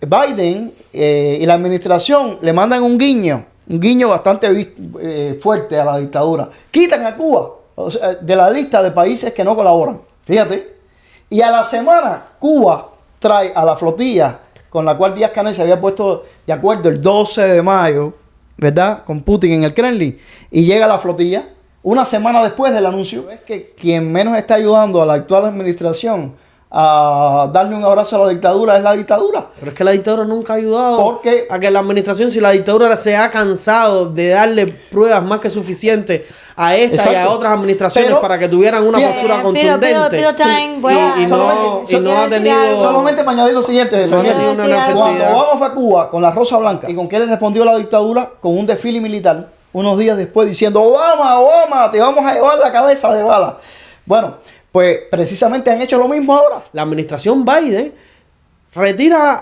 Biden y la administración le mandan un guiño bastante fuerte a la dictadura. Quitan a Cuba, o sea, de la lista de países que no colaboran. Fíjate. Y a la semana, Cuba trae a la flotilla con la cual Díaz-Canel se había puesto de acuerdo el 12 de mayo, ¿verdad? Con Putin en el Kremlin. Y llega la flotilla una semana después del anuncio. Es que quien menos está ayudando a la actual administración a darle un abrazo a la dictadura es la dictadura. Pero es que la dictadura nunca ha ayudado Porque a que la administración, si la dictadura se ha cansado de darle pruebas más que suficientes a esta exacto. y a otras administraciones para que tuvieran una postura contundente y no ha tenido... Solamente para añadir lo siguiente. Cuando Obama fue a Cuba con la Rosa Blanca y con qué le respondió la dictadura con un desfile militar unos días después diciendo Obama, te vamos a llevar la cabeza de bala. Bueno, pues precisamente han hecho lo mismo ahora. La administración Biden retira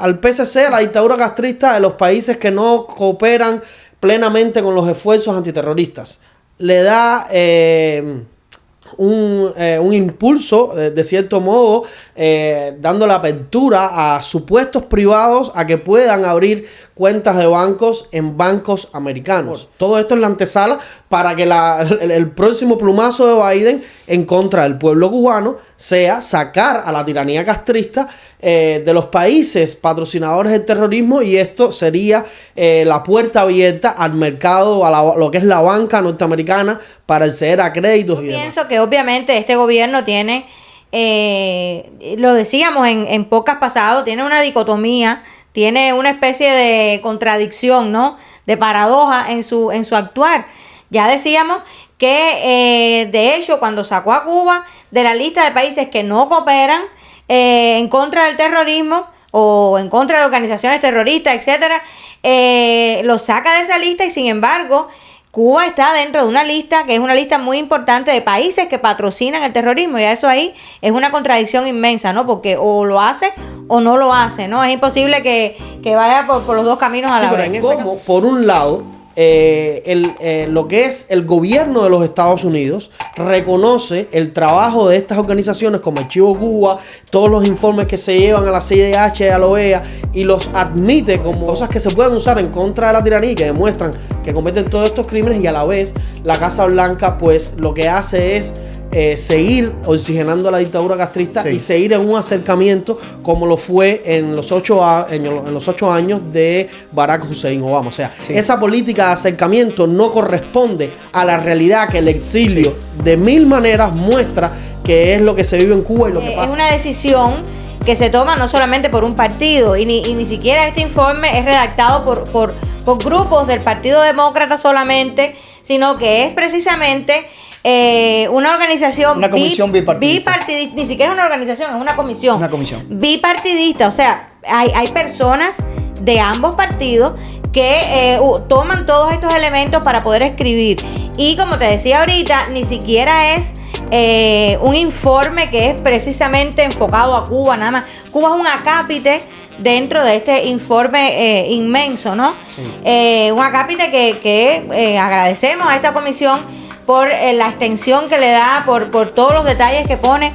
al PCC, a la dictadura castrista, de los países que no cooperan plenamente con los esfuerzos antiterroristas. Le da un impulso, de cierto modo, dando la apertura a supuestos privados a que puedan abrir cuentas de bancos en bancos americanos. Todo esto es la antesala para que el próximo plumazo de Biden en contra del pueblo cubano sea sacar a la tiranía castrista de los países patrocinadores del terrorismo, y esto sería la puerta abierta al mercado, a lo que es la banca norteamericana, para acceder a créditos y demás. Pienso que obviamente este gobierno tiene, lo decíamos en podcast pasado, tiene una dicotomía, tiene una especie de contradicción, ¿no? De paradoja en su actuar. Ya decíamos que, de hecho, cuando sacó a Cuba de la lista de países que no cooperan en contra del terrorismo o en contra de organizaciones terroristas, etcétera, lo saca de esa lista, y sin embargo Cuba está dentro de una lista que es una lista muy importante de países que patrocinan el terrorismo, y eso ahí es una contradicción inmensa, ¿no? Porque o lo hace o no lo hace, ¿no? Es imposible que vaya por los dos caminos a la vez. En ese caso, por un lado, lo que es el gobierno de los Estados Unidos reconoce el trabajo de estas organizaciones como Archivo Cuba, todos los informes que se llevan a la CIDH y a la OEA, y los admite como cosas que se pueden usar en contra de la tiranía y que demuestran que cometen todos estos crímenes. Y a la vez la Casa Blanca pues lo que hace es seguir oxigenando a la dictadura castrista, y seguir en un acercamiento como lo fue en los 8 años de Barack Hussein Obama. O sea, esa política de acercamiento no corresponde a la realidad que el exilio de mil maneras muestra que es lo que se vive en Cuba y lo que pasa. Es una decisión que se toma no solamente por un partido, y ni siquiera este informe es redactado por grupos del Partido Demócrata solamente, sino que es precisamente una organización, una comisión bipartidista. Ni siquiera es una organización, es una comisión. Una comisión bipartidista. O sea, hay personas de ambos partidos que toman todos estos elementos para poder escribir. Y como te decía ahorita, ni siquiera es un informe que es precisamente enfocado a Cuba, nada más. Cuba es un acápite dentro de este informe inmenso, ¿no? Sí. Un acápite que agradecemos a esta comisión por la extensión que le da, por todos los detalles que pone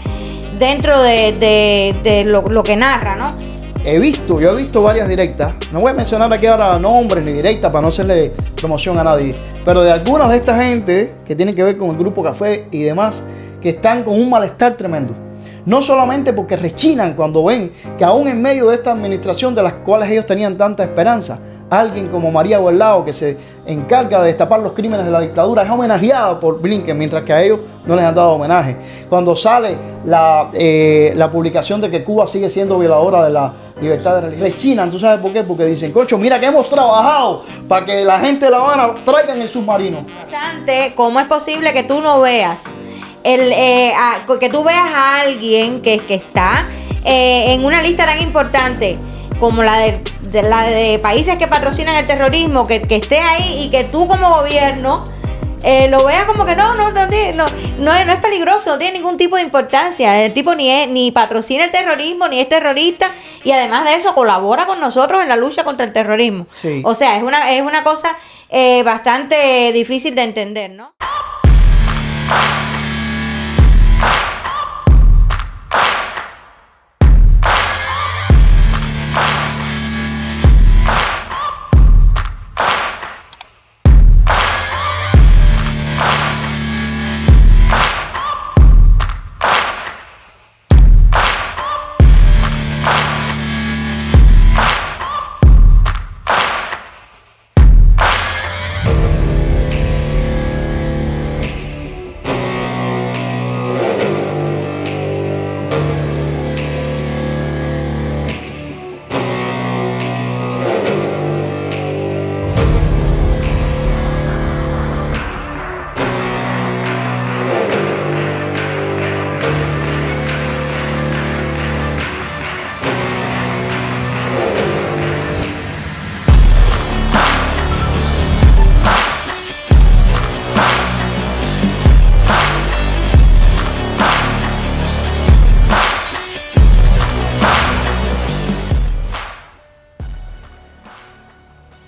dentro de lo que narra, ¿no? Yo he visto varias directas, no voy a mencionar aquí ahora nombres ni directas para no hacerle promoción a nadie, pero de algunas de esta gente que tienen que ver con el Grupo Café y demás, que están con un malestar tremendo. No solamente porque rechinan cuando ven que aún en medio de esta administración de las cuales ellos tenían tanta esperanza, alguien como María Guardado, que se encarga de destapar los crímenes de la dictadura, es homenajeada por Blinken, mientras que a ellos no les han dado homenaje. Cuando sale la publicación de que Cuba sigue siendo violadora de la libertad de religión, rechinan. ¿Tú sabes por qué? Porque dicen, concho, mira que hemos trabajado para que la gente de La Habana traigan el submarino. ¿Cómo es posible que tú no veas que tú veas a alguien que está en una lista tan importante como la de países que patrocinan el terrorismo, que esté ahí, y que tú como gobierno lo veas como que no es peligroso, no tiene ningún tipo de importancia? El tipo ni patrocina el terrorismo, ni es terrorista, y además de eso colabora con nosotros en la lucha contra el terrorismo. Sí. O sea, es una cosa bastante difícil de entender, ¿no?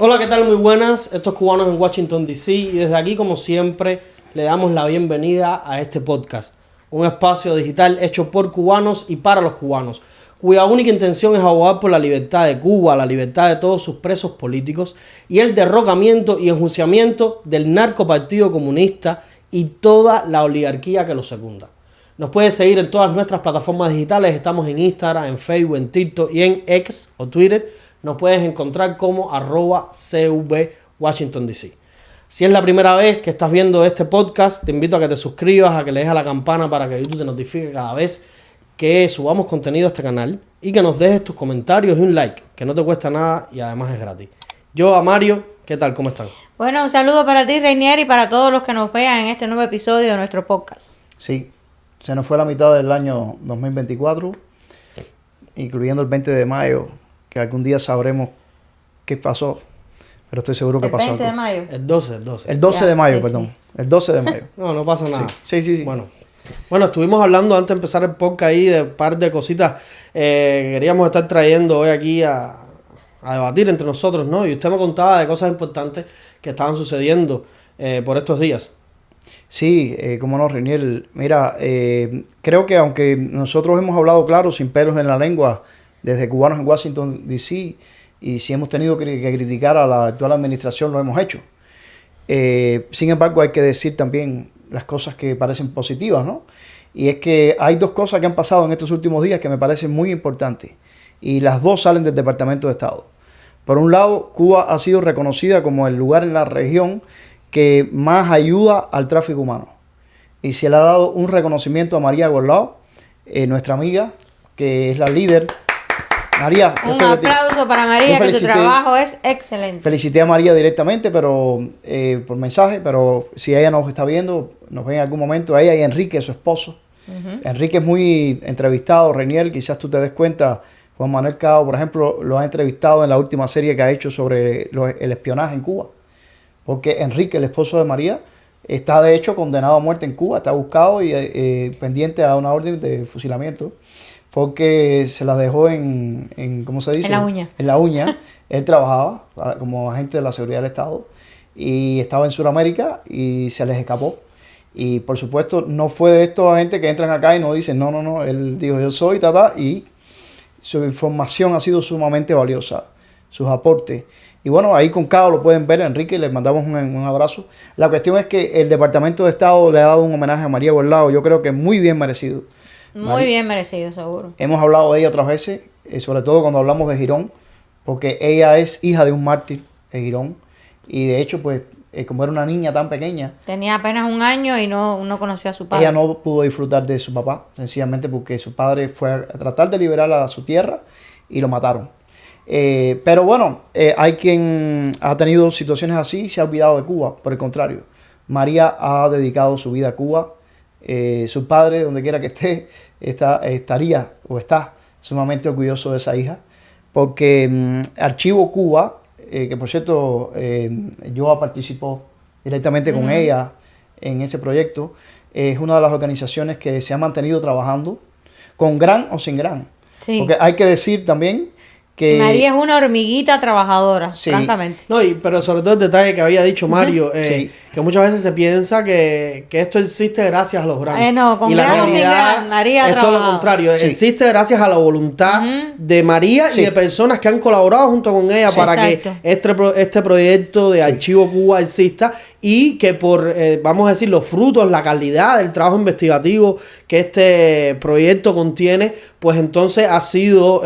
Hola, ¿qué tal? Muy buenas. Estos cubanos en Washington, D.C. y desde aquí, como siempre, le damos la bienvenida a este podcast. Un espacio digital hecho por cubanos y para los cubanos, cuya única intención es abogar por la libertad de Cuba, la libertad de todos sus presos políticos y el derrocamiento y enjuiciamiento del narcopartido comunista y toda la oligarquía que lo secunda. Nos puedes seguir en todas nuestras plataformas digitales. Estamos en Instagram, en Facebook, en TikTok y en X o Twitter. Nos puedes encontrar como @CVWashingtonDC. Si es la primera vez que estás viendo este podcast, te invito a que te suscribas, a que le des a la campana para que YouTube te notifique cada vez que subamos contenido a este canal y que nos dejes tus comentarios y un like, que no te cuesta nada y además es gratis. Yo a Mario, ¿qué tal? ¿Cómo están? Bueno, un saludo para ti, Reinier, y para todos los que nos vean en este nuevo episodio de nuestro podcast. Sí, se nos fue la mitad del año 2024, incluyendo el 20 de mayo, que algún día sabremos qué pasó, pero estoy seguro que pasó El 20 de algo. mayo. El 12. El 12 Ya, de mayo, sí, perdón. El 12 de mayo. No pasa nada. Sí. Bueno, estuvimos hablando antes de empezar el podcast ahí de un par de cositas que queríamos estar trayendo hoy aquí a debatir entre nosotros, ¿no? Y usted me contaba de cosas importantes que estaban sucediendo por estos días. Sí, como no, Reinier. Mira, creo que aunque nosotros hemos hablado claro, sin pelos en la lengua, desde cubanos en Washington, D.C., y si hemos tenido que criticar a la actual administración, lo hemos hecho. Sin embargo, hay que decir también las cosas que parecen positivas, ¿no? Y es que hay dos cosas que han pasado en estos últimos días que me parecen muy importantes, y las dos salen del Departamento de Estado. Por un lado, Cuba ha sido reconocida como el lugar en la región que más ayuda al tráfico humano. Y se le ha dado un reconocimiento a María Gorlao, nuestra amiga, que es la líder. María, Un aplauso para María, que su trabajo es excelente. Felicité a María directamente, pero por mensaje, pero si ella nos está viendo, nos ve en algún momento, a ella y a Enrique, su esposo. Enrique es muy entrevistado, Reinier, quizás tú te des cuenta. Juan Manuel Cao, por ejemplo, lo ha entrevistado en la última serie que ha hecho sobre el espionaje en Cuba. Porque Enrique, el esposo de María, está de hecho condenado a muerte en Cuba, está buscado y pendiente a una orden de fusilamiento, porque se la dejó en ¿cómo se dice? En la uña. En la uña. Él trabajaba como agente de la seguridad del Estado y estaba en Sudamérica y se les escapó. Y por supuesto no fue de estos agentes que entran acá y no dicen no, él dijo yo soy, y su información ha sido sumamente valiosa, sus aportes. Y bueno, ahí con Cao lo pueden ver, Enrique, les mandamos un abrazo. La cuestión es que el Departamento de Estado le ha dado un homenaje a María Gorlao, yo creo que muy bien merecido. Muy bien merecido, seguro. Hemos hablado de ella otras veces, sobre todo cuando hablamos de Girón, porque ella es hija de un mártir de Girón. Y de hecho, pues, como era una niña tan pequeña, tenía apenas un año y no conoció a su padre. Ella no pudo disfrutar de su papá, sencillamente porque su padre fue a tratar de liberar a su tierra y lo mataron. Pero bueno, hay quien ha tenido situaciones así y se ha olvidado de Cuba. Por el contrario, María ha dedicado su vida a Cuba. Su padre, donde quiera que esté, estaría o está sumamente orgulloso de esa hija. Porque Archivo Cuba, que por cierto, yo participó directamente con ella en ese proyecto, es una de las organizaciones que se ha mantenido trabajando con gran o sin gran. Sí. Porque hay que decir también que María es una hormiguita trabajadora, sí, francamente. No, pero sobre todo el detalle que había dicho Mario, sí, que muchas veces se piensa que esto existe gracias a los grandes. No, con gran o sin gran, María ha es todo lo contrario, sí, existe gracias a la voluntad de María y de personas que han colaborado junto con ella para que este proyecto de Archivo Cuba exista y que por, vamos a decir, los frutos, la calidad del trabajo investigativo que este proyecto contiene, pues entonces ha sido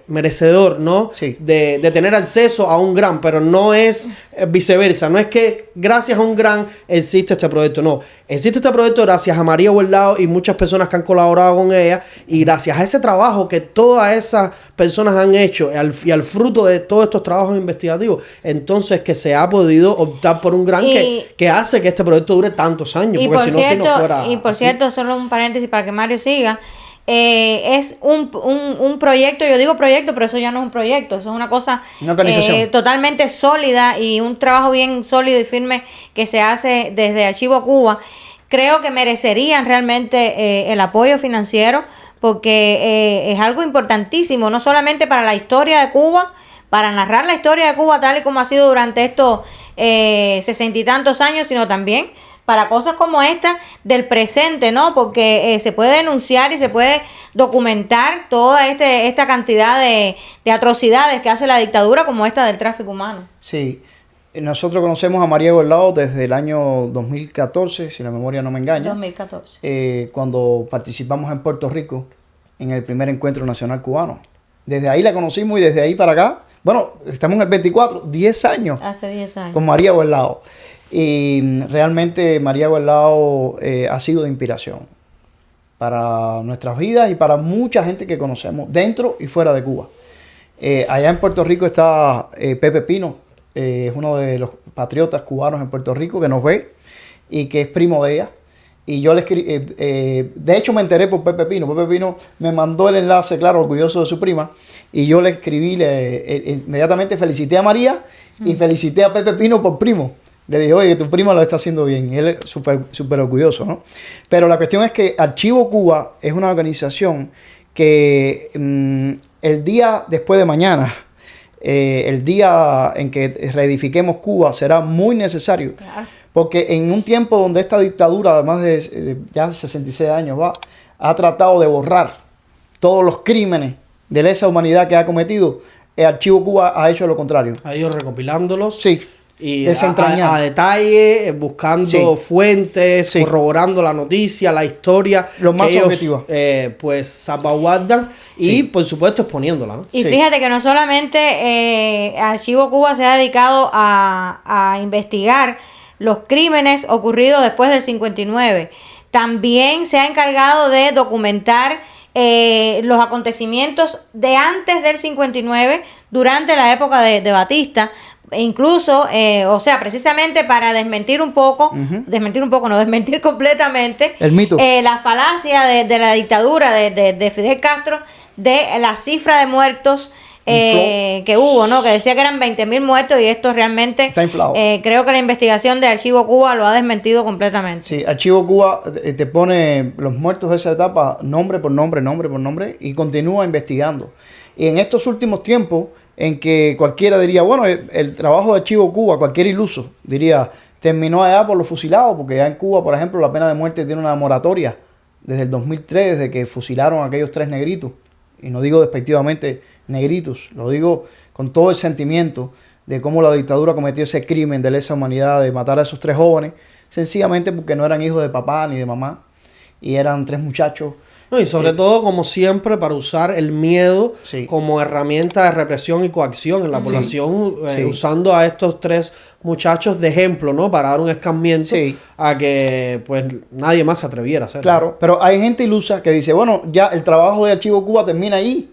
merecedor, ¿no? Sí. De tener acceso a un gran, pero no es viceversa, no es que gracias a un gran existe este proyecto, no. Existe este proyecto gracias a María Gorlao y muchas personas que han colaborado con ella y gracias a ese trabajo que todas esas personas han hecho y al fruto de todos estos trabajos investigativos, entonces que se ha podido optar por un gran que hace que este proyecto dure tantos años, porque si no fuera y por así. Cierto, solo un paréntesis para que Mario siga. Es un proyecto, yo digo proyecto, pero eso ya no es un proyecto, eso es una cosa totalmente sólida y un trabajo bien sólido y firme que se hace desde Archivo Cuba. Creo que merecerían realmente el apoyo financiero porque es algo importantísimo, no solamente para la historia de Cuba, para narrar la historia de Cuba tal y como ha sido durante estos 60 y tantos años, sino también para cosas como esta del presente, ¿no? Porque se puede denunciar y se puede documentar toda esta cantidad de atrocidades que hace la dictadura, como esta del tráfico humano. Sí, nosotros conocemos a María Guardado desde el año 2014, si la memoria no me engaña. 2014. Cuando participamos en Puerto Rico en el primer encuentro nacional cubano. Desde ahí la conocimos y desde ahí para acá, bueno, estamos en el 24, 10 años. Hace 10 años. Con María Guardado. Y realmente María Guardado ha sido de inspiración para nuestras vidas y para mucha gente que conocemos dentro y fuera de Cuba. Allá en Puerto Rico está Pepe Pino, es uno de los patriotas cubanos en Puerto Rico que nos ve y que es primo de ella. Y yo le escribí, de hecho me enteré por Pepe Pino. Pepe Pino me mandó el enlace, claro, orgulloso de su prima. Y yo le escribí, inmediatamente felicité a María y felicité a Pepe Pino por primo. Le dije, oye, tu prima lo está haciendo bien. Y él es súper orgulloso, ¿no? Pero la cuestión es que Archivo Cuba es una organización que el día después de mañana, el día en que reedifiquemos Cuba, será muy necesario. Claro. Porque en un tiempo donde esta dictadura, además de ya 66 años, ha tratado de borrar todos los crímenes de lesa humanidad que ha cometido, el Archivo Cuba ha hecho lo contrario. Ha ido recopilándolos. Sí. Y desentrañar. a detalle, buscando fuentes, Sí. corroborando la noticia, la historia. Lo más que ellos, objetivo. pues salvaguardan y, por supuesto, exponiéndola, ¿no? Y Sí. fíjate que no solamente Archivo Cuba se ha dedicado a investigar los crímenes ocurridos después del 59, también se ha encargado de documentar los acontecimientos de antes del 59, durante la época de Batista. Incluso, o sea, precisamente para desmentir un poco, desmentir completamente El mito. la falacia de la dictadura de Fidel Castro, de la cifra de muertos que hubo, ¿no? Que decía que eran 20.000 muertos y esto realmente Está inflado. creo que la investigación de Archivo Cuba lo ha desmentido completamente. Sí, Archivo Cuba te pone los muertos de esa etapa nombre por nombre y continúa investigando. Y en estos últimos tiempos en que cualquiera diría, bueno, el trabajo de Archivo Cuba, cualquier iluso diría, terminó allá por los fusilados, porque ya en Cuba, por ejemplo, la pena de muerte tiene una moratoria desde el 2003, desde que fusilaron a aquellos 3 negritos. Y no digo despectivamente negritos, lo digo con todo el sentimiento de cómo la dictadura cometió ese crimen de lesa humanidad de matar a esos 3 jóvenes, sencillamente porque no eran hijos de papá ni de mamá, y eran 3 muchachos. No, y sobre todo, como siempre, para usar el miedo Sí. como herramienta de represión y coacción en la población, Sí. usando a estos 3 muchachos de ejemplo, ¿no? Para dar un escarmiento Sí. a que pues nadie más se atreviera a hacerlo. Claro, pero hay gente ilusa que dice, bueno, ya el trabajo de Archivo Cuba termina ahí,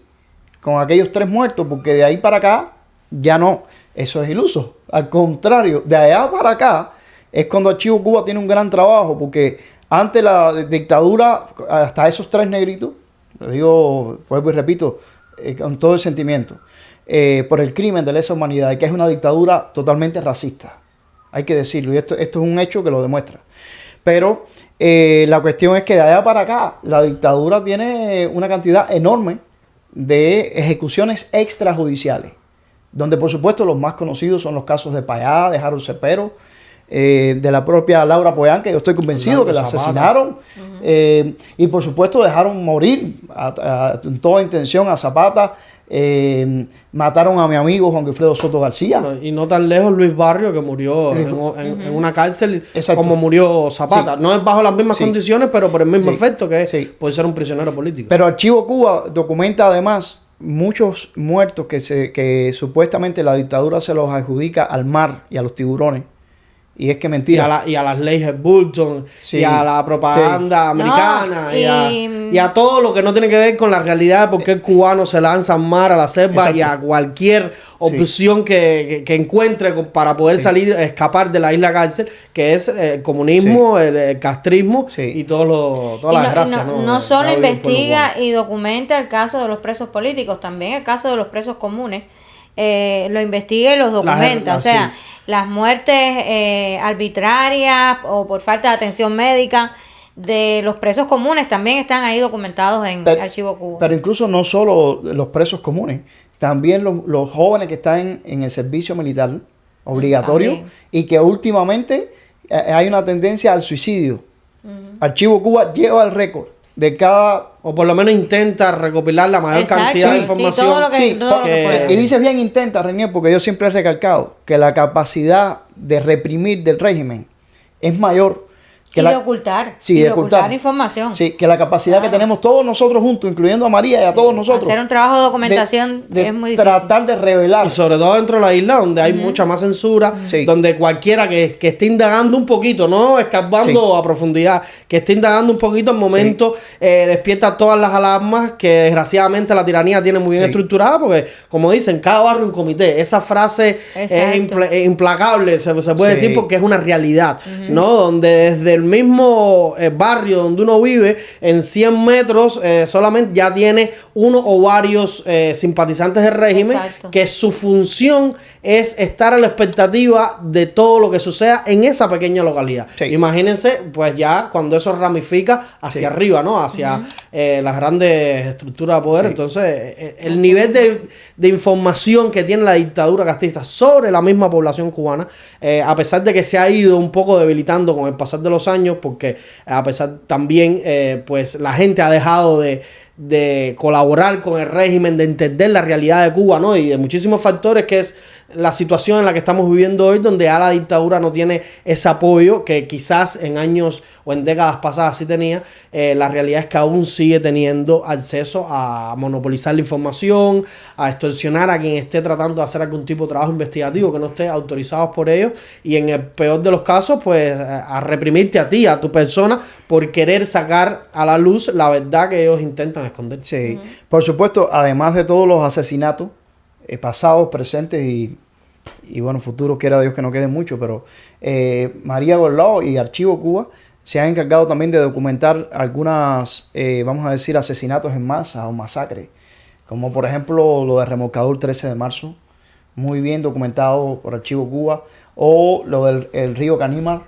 con aquellos 3 muertos, porque de ahí para acá ya no. Eso es iluso. Al contrario, de allá para acá es cuando Archivo Cuba tiene un gran trabajo, porque ante la dictadura, hasta esos 3 negritos, lo digo, vuelvo y repito, con todo el sentimiento, por el crimen de lesa humanidad, y que es una dictadura totalmente racista. Hay que decirlo, y esto es un hecho que lo demuestra. Pero la cuestión es que de allá para acá, la dictadura tiene una cantidad enorme de ejecuciones extrajudiciales, donde por supuesto los más conocidos son los casos de Payá, de Harold Cepero, de la propia Laura Poyán, que yo estoy convencido que la asesinaron, y por supuesto dejaron morir en toda intención a Zapata, mataron a mi amigo Juan Wilfredo Soto García. Y no tan lejos Luis Barrio, que murió en una cárcel. Exacto. Como murió Zapata. Sí. No es bajo las mismas Sí. condiciones, pero por el mismo Sí. efecto que Sí. puede ser un prisionero político. Pero Archivo Cuba documenta además muchos muertos que supuestamente la dictadura se los adjudica al mar y a los tiburones. Y es que mentira. Y a las leyes Bolton, Sí. y a la propaganda Sí. americana, No, y a todo lo que no tiene que ver con la realidad de por qué el cubano se lanza al mar, a la selva, Exacto. y a cualquier opción que encuentre para poder salir, escapar de la isla cárcel, que es el comunismo, el castrismo Sí. y todas las desgracias. No solo que ha vivido el pueblo investiga cubano. y documenta el caso de los presos políticos, también el caso de los presos comunes. Lo investiga y los documenta. O sea, sí. las muertes arbitrarias o por falta de atención médica de los presos comunes también están ahí documentados en Archivo Cuba. Pero incluso no solo los presos comunes, también los jóvenes que están en el servicio militar obligatorio También. y que últimamente hay una tendencia al suicidio. Archivo Cuba lleva el récord de cada... O por lo menos intenta recopilar la mayor Exacto, cantidad de sí, información. todo lo que- Sí, todo lo que puede. y dice bien intenta, Renier, porque yo siempre he recalcado que la capacidad de reprimir del régimen es mayor que Y la... de ocultar. Sí, y de de ocultar ocultar. información. Sí, que la capacidad que tenemos todos nosotros juntos, incluyendo a María y a todos nosotros. Hacer un trabajo de documentación de es muy difícil. tratar de revelar. Y sobre todo dentro de la isla, donde hay mucha más censura, Sí. donde cualquiera que esté indagando un poquito, no escarbando a profundidad, que esté indagando un poquito, al momento despierta todas las alarmas que desgraciadamente la tiranía tiene muy bien Sí. estructurada, porque como dicen, cada barrio un comité. Esa frase es Exacto. implacable, se puede Sí. decir, porque es una realidad, ¿no? Donde desde el mismo barrio donde uno vive, en 100 metros solamente ya tiene uno o varios simpatizantes del régimen, Exacto. que su función es estar a la expectativa de todo lo que suceda en esa pequeña localidad. Sí. Imagínense, pues ya cuando eso ramifica hacia Sí. arriba, ¿no? Hacia las grandes estructuras de poder. Sí. Entonces, el nivel de información que tiene la dictadura castrista sobre la misma población cubana, a pesar de que se ha ido un poco debilitando con el pasar de los años, porque a pesar también, pues la gente ha dejado de colaborar con el régimen, de entender la realidad de Cuba, ¿no? Y de muchísimos factores, que es la situación en la que estamos viviendo hoy, donde ya la dictadura no tiene ese apoyo que quizás en años o en décadas pasadas sí tenía. La realidad es que aún sigue teniendo acceso a monopolizar la información, a extorsionar a quien esté tratando de hacer algún tipo de trabajo investigativo que no esté autorizado por ellos, y en el peor de los casos, pues a reprimirte a ti, a tu persona, por querer sacar a la luz la verdad que ellos intentan esconder. Sí, por supuesto, además de todos los asesinatos pasados, presentes y bueno, futuros, quiera Dios que no queden mucho, pero María Gorlao y Archivo Cuba se han encargado también de documentar algunas, vamos a decir, asesinatos en masa o masacres, como por ejemplo lo de Remolcador 13 de marzo, muy bien documentado por Archivo Cuba, o lo del el río Canímar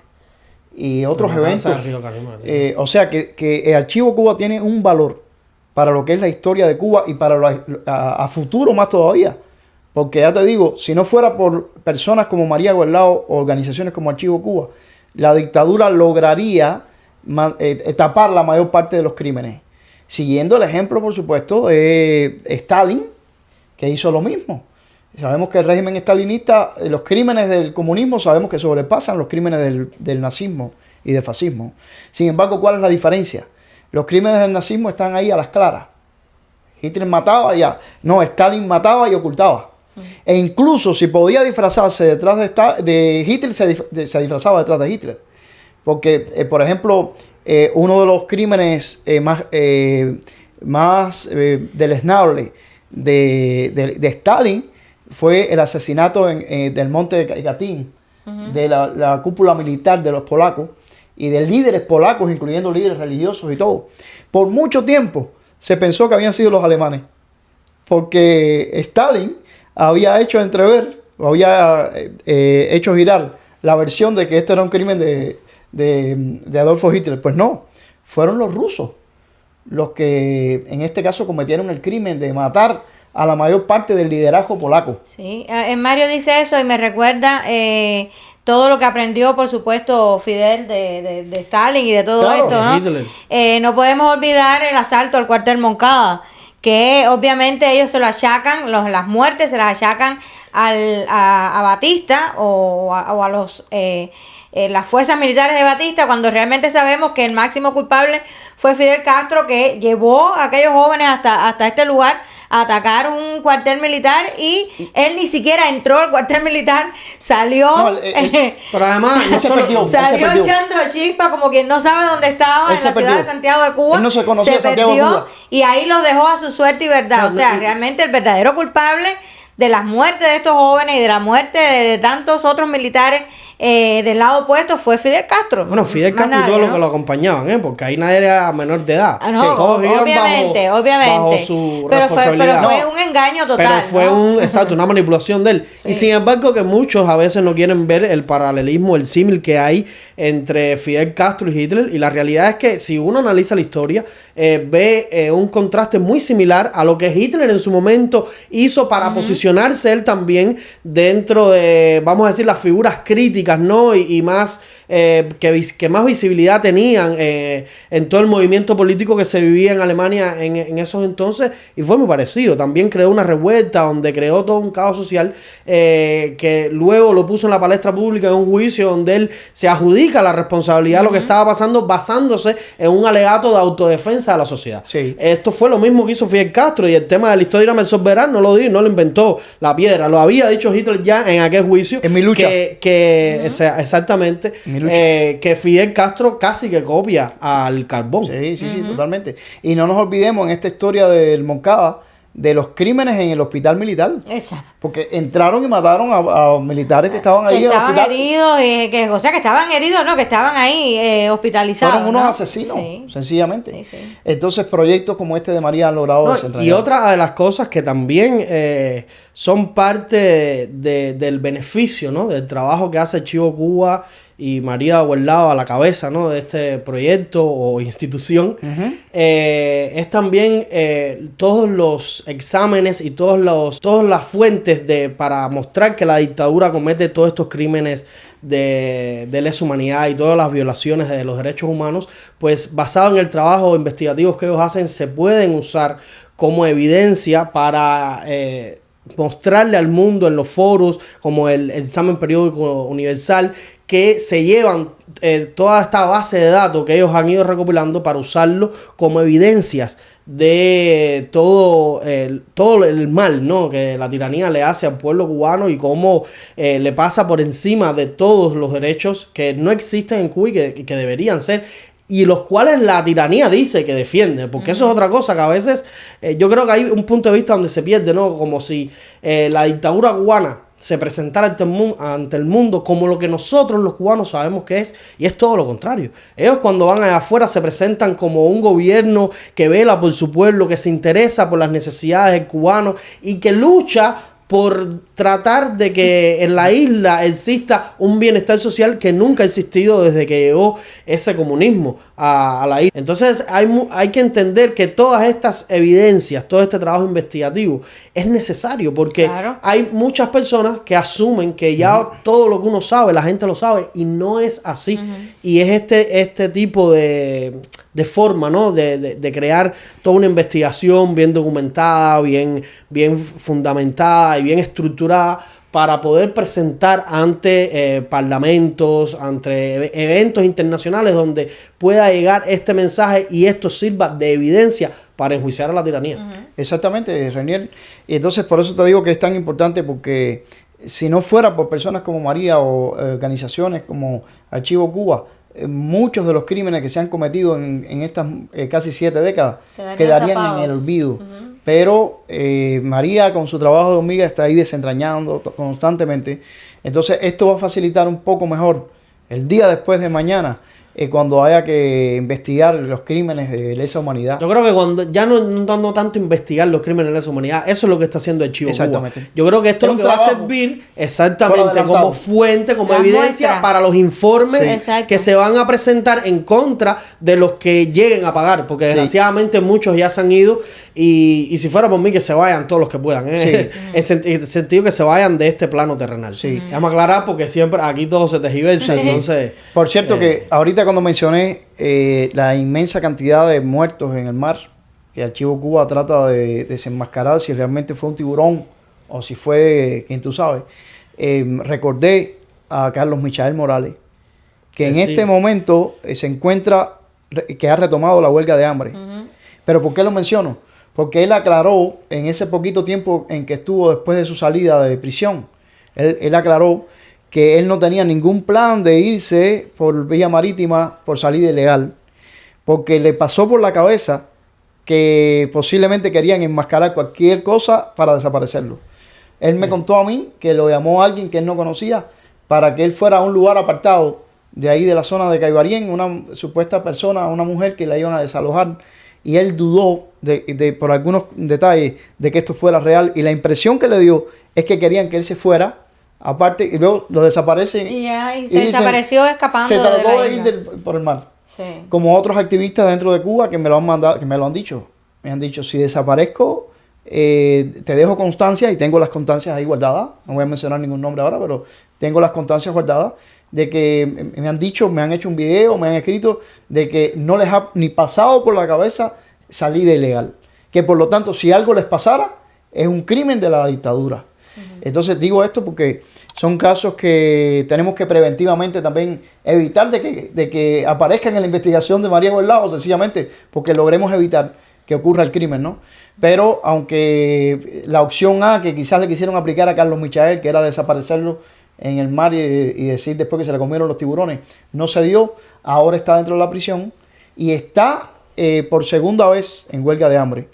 y otros La matanza eventos. del río Canímar, sí. O sea que el Archivo Cuba tiene un valor para lo que es la historia de Cuba y para a futuro más todavía. Porque ya te digo, si no fuera por personas como María Gorlao o organizaciones como Archivo Cuba, la dictadura lograría tapar la mayor parte de los crímenes. Siguiendo el ejemplo, por supuesto, de Stalin, que hizo lo mismo. Sabemos que el régimen stalinista, los crímenes del comunismo, sabemos que sobrepasan los crímenes del nazismo y del fascismo. Sin embargo, ¿cuál es la diferencia? Los crímenes del nazismo están ahí a las claras. Hitler mataba ya. No, Stalin mataba y ocultaba. E incluso si podía disfrazarse detrás de Hitler, se disfrazaba detrás de Hitler. Porque, por ejemplo, uno de los crímenes más deleznables de Stalin fue el asesinato del monte de Katyn, de la cúpula militar de los polacos y de líderes polacos, incluyendo líderes religiosos y todo. Por mucho tiempo se pensó que habían sido los alemanes, porque Stalin había hecho entrever, o había hecho girar la versión de que este era un crimen de Adolfo Hitler. Pues no, fueron los rusos los que en este caso cometieron el crimen de matar a la mayor parte del liderazgo polaco. Sí, Mario dice eso y me recuerda todo lo que aprendió, por supuesto, Fidel de Stalin y de todo Claro, esto, ¿no? Hitler. No podemos olvidar el asalto al cuartel Moncada, que obviamente ellos se lo achacan, las muertes se las achacan a Batista o a los las fuerzas militares de Batista, cuando realmente sabemos que el máximo culpable fue Fidel Castro, que llevó a aquellos jóvenes hasta este lugar a atacar un cuartel militar, y él ni siquiera entró al cuartel militar, salió, No, Pero además, Él se perdió. salió echando chispa como quien no sabe dónde estaba, Él en se la ciudad perdió. de Santiago de Cuba. Él no se conocía se Santiago de perdió Cuba. y ahí los dejó a su suerte y verdad. O sea, realmente el verdadero culpable de las muertes de estos jóvenes y de la muerte de tantos otros militares del lado opuesto fue Fidel Castro. Bueno, Fidel Más Castro y nadie, todos los ¿no? que lo acompañaban, porque ahí nadie era menor de edad. Ah, no, Todos vivían obviamente. bajo su Pero responsabilidad. fue un engaño total. Pero fue ¿no? exacto, una manipulación de él. Sí. Y sin embargo que muchos a veces no quieren ver el paralelismo, el símil que hay entre Fidel Castro y Hitler. Y la realidad es que si uno analiza la historia, ve un contraste muy similar a lo que Hitler en su momento hizo para posicionarse él también dentro de, vamos a decir, las figuras críticas, ¿no? Y más... que más visibilidad tenían en todo el movimiento político que se vivía en Alemania en esos entonces, y fue muy parecido. También creó una revuelta donde creó todo un caos social que luego lo puso en la palestra pública en un juicio donde él se adjudica la responsabilidad de lo que estaba pasando basándose en un alegato de autodefensa de la sociedad. Sí. Esto fue lo mismo que hizo Fidel Castro, y el tema de la historia me soberano no lo inventó la piedra, lo había dicho Hitler ya en aquel juicio. En mi lucha. Exactamente. Mi lucha. Que Fidel Castro casi que copia al carbón. Sí, totalmente. Y no nos olvidemos en esta historia del Moncada de los crímenes en el hospital militar. Exacto. Porque entraron y mataron a militares que estaban ahí Que en el estaban hospital. heridos, o sea, que estaban heridos, no, que estaban ahí hospitalizados. Fueron unos ¿no? asesinos, Sí. sencillamente. Sí, sí. Entonces, proyectos como este de María han logrado No, desentrañar. y otra de las cosas que también son parte del beneficio, ¿no? Del trabajo que hace Chivo Cuba y María Guardado a la cabeza, ¿no? De este proyecto o institución, es también todos los exámenes y todas las fuentes para mostrar que la dictadura comete todos estos crímenes de lesa humanidad y todas las violaciones de los derechos humanos, pues basado en el trabajo investigativo que ellos hacen, se pueden usar como evidencia para mostrarle al mundo en los foros, como el examen periódico universal, que se llevan toda esta base de datos que ellos han ido recopilando para usarlo como evidencias de todo el mal, ¿no? Que la tiranía le hace al pueblo cubano y cómo le pasa por encima de todos los derechos que no existen en Cuba y que deberían ser, y los cuales la tiranía dice que defiende, porque eso es otra cosa que a veces yo creo que hay un punto de vista donde se pierde, ¿no? Como si la dictadura cubana se presentara ante el mundo como lo que nosotros los cubanos sabemos que es, y es todo lo contrario. Ellos cuando van allá afuera se presentan como un gobierno que vela por su pueblo, que se interesa por las necesidades del cubano y que lucha por tratar de que en la isla exista un bienestar social que nunca ha existido desde que llegó ese comunismo a la isla. Entonces hay que entender que todas estas evidencias, todo este trabajo investigativo es necesario, porque Claro. hay muchas personas que asumen que ya todo lo que uno sabe, la gente lo sabe, y no es así. Y es este tipo de forma, ¿no? De crear toda una investigación bien documentada, bien fundamentada y bien estructurada para poder presentar ante parlamentos, ante eventos internacionales donde pueda llegar este mensaje y esto sirva de evidencia para enjuiciar a la tiranía. Exactamente, Renier. Y entonces por eso te digo que es tan importante, porque si no fuera por personas como María o organizaciones como Archivo Cuba, muchos de los crímenes que se han cometido en estas casi 7 décadas quedarían tapados. en el olvido. Pero María, con su trabajo de hormiga, está ahí desentrañando constantemente. Entonces esto va a facilitar un poco mejor el día después de mañana, cuando haya que investigar los crímenes de lesa humanidad. Yo creo que cuando ya no tanto investigar los crímenes de lesa humanidad, eso es lo que está haciendo el Chivo Cuba. Exactamente. Yo creo que esto Es es lo un que va a trabajo servir por exactamente adelantado. como fuente, como Las evidencia muestras. para los informes Sí. Exacto. que se van a presentar en contra de los que lleguen a pagar, porque desgraciadamente muchos ya se han ido, y si fuera por mí, que se vayan todos los que puedan, en el sentido que se vayan de este plano terrenal. Sí. Déjame aclarar, porque siempre aquí todo se tergiversa, entonces... Por cierto, que ahorita cuando mencioné la inmensa cantidad de muertos en el mar, que Archivo Cuba trata de desenmascarar si realmente fue un tiburón o si fue quien tú sabes, recordé a Carlos Michael Morales, que en Sí. este momento se encuentra, que ha retomado la huelga de hambre. ¿Pero por qué lo menciono? Porque él aclaró en ese poquito tiempo en que estuvo después de su salida de prisión, él aclaró que él no tenía ningún plan de irse por vía marítima por salida ilegal, porque le pasó por la cabeza que posiblemente querían enmascarar cualquier cosa para desaparecerlo. Él me contó a mí que lo llamó alguien que él no conocía para que él fuera a un lugar apartado de ahí de la zona de Caibarien, una supuesta persona, una mujer que la iban a desalojar, y él dudó por algunos detalles de que esto fuera real, y la impresión que le dio es que querían que él se fuera, aparte, y luego lo desaparecen. Y se dicen, desapareció escapando se trató de la de ir isla. por el mar. Sí. Como otros activistas dentro de Cuba que me lo han mandado, que me lo han dicho. Me han dicho, si desaparezco, te dejo constancia, y tengo las constancias ahí guardadas. No voy a mencionar ningún nombre ahora, pero tengo las constancias guardadas de que me han dicho, me han hecho un video, me han escrito de que no les ha ni pasado por la cabeza salida ilegal. Que por lo tanto, si algo les pasara, es un crimen de la dictadura. Entonces digo esto porque son casos que tenemos que preventivamente también evitar de que aparezcan en la investigación de María Guardado, sencillamente porque logremos evitar que ocurra el crimen, ¿no? Pero aunque la opción A que quizás le quisieron aplicar a Carlos Michael, que era desaparecerlo en el mar y decir después que se le comieron los tiburones, no se dio, ahora está dentro de la prisión y está por segunda vez en huelga de hambre.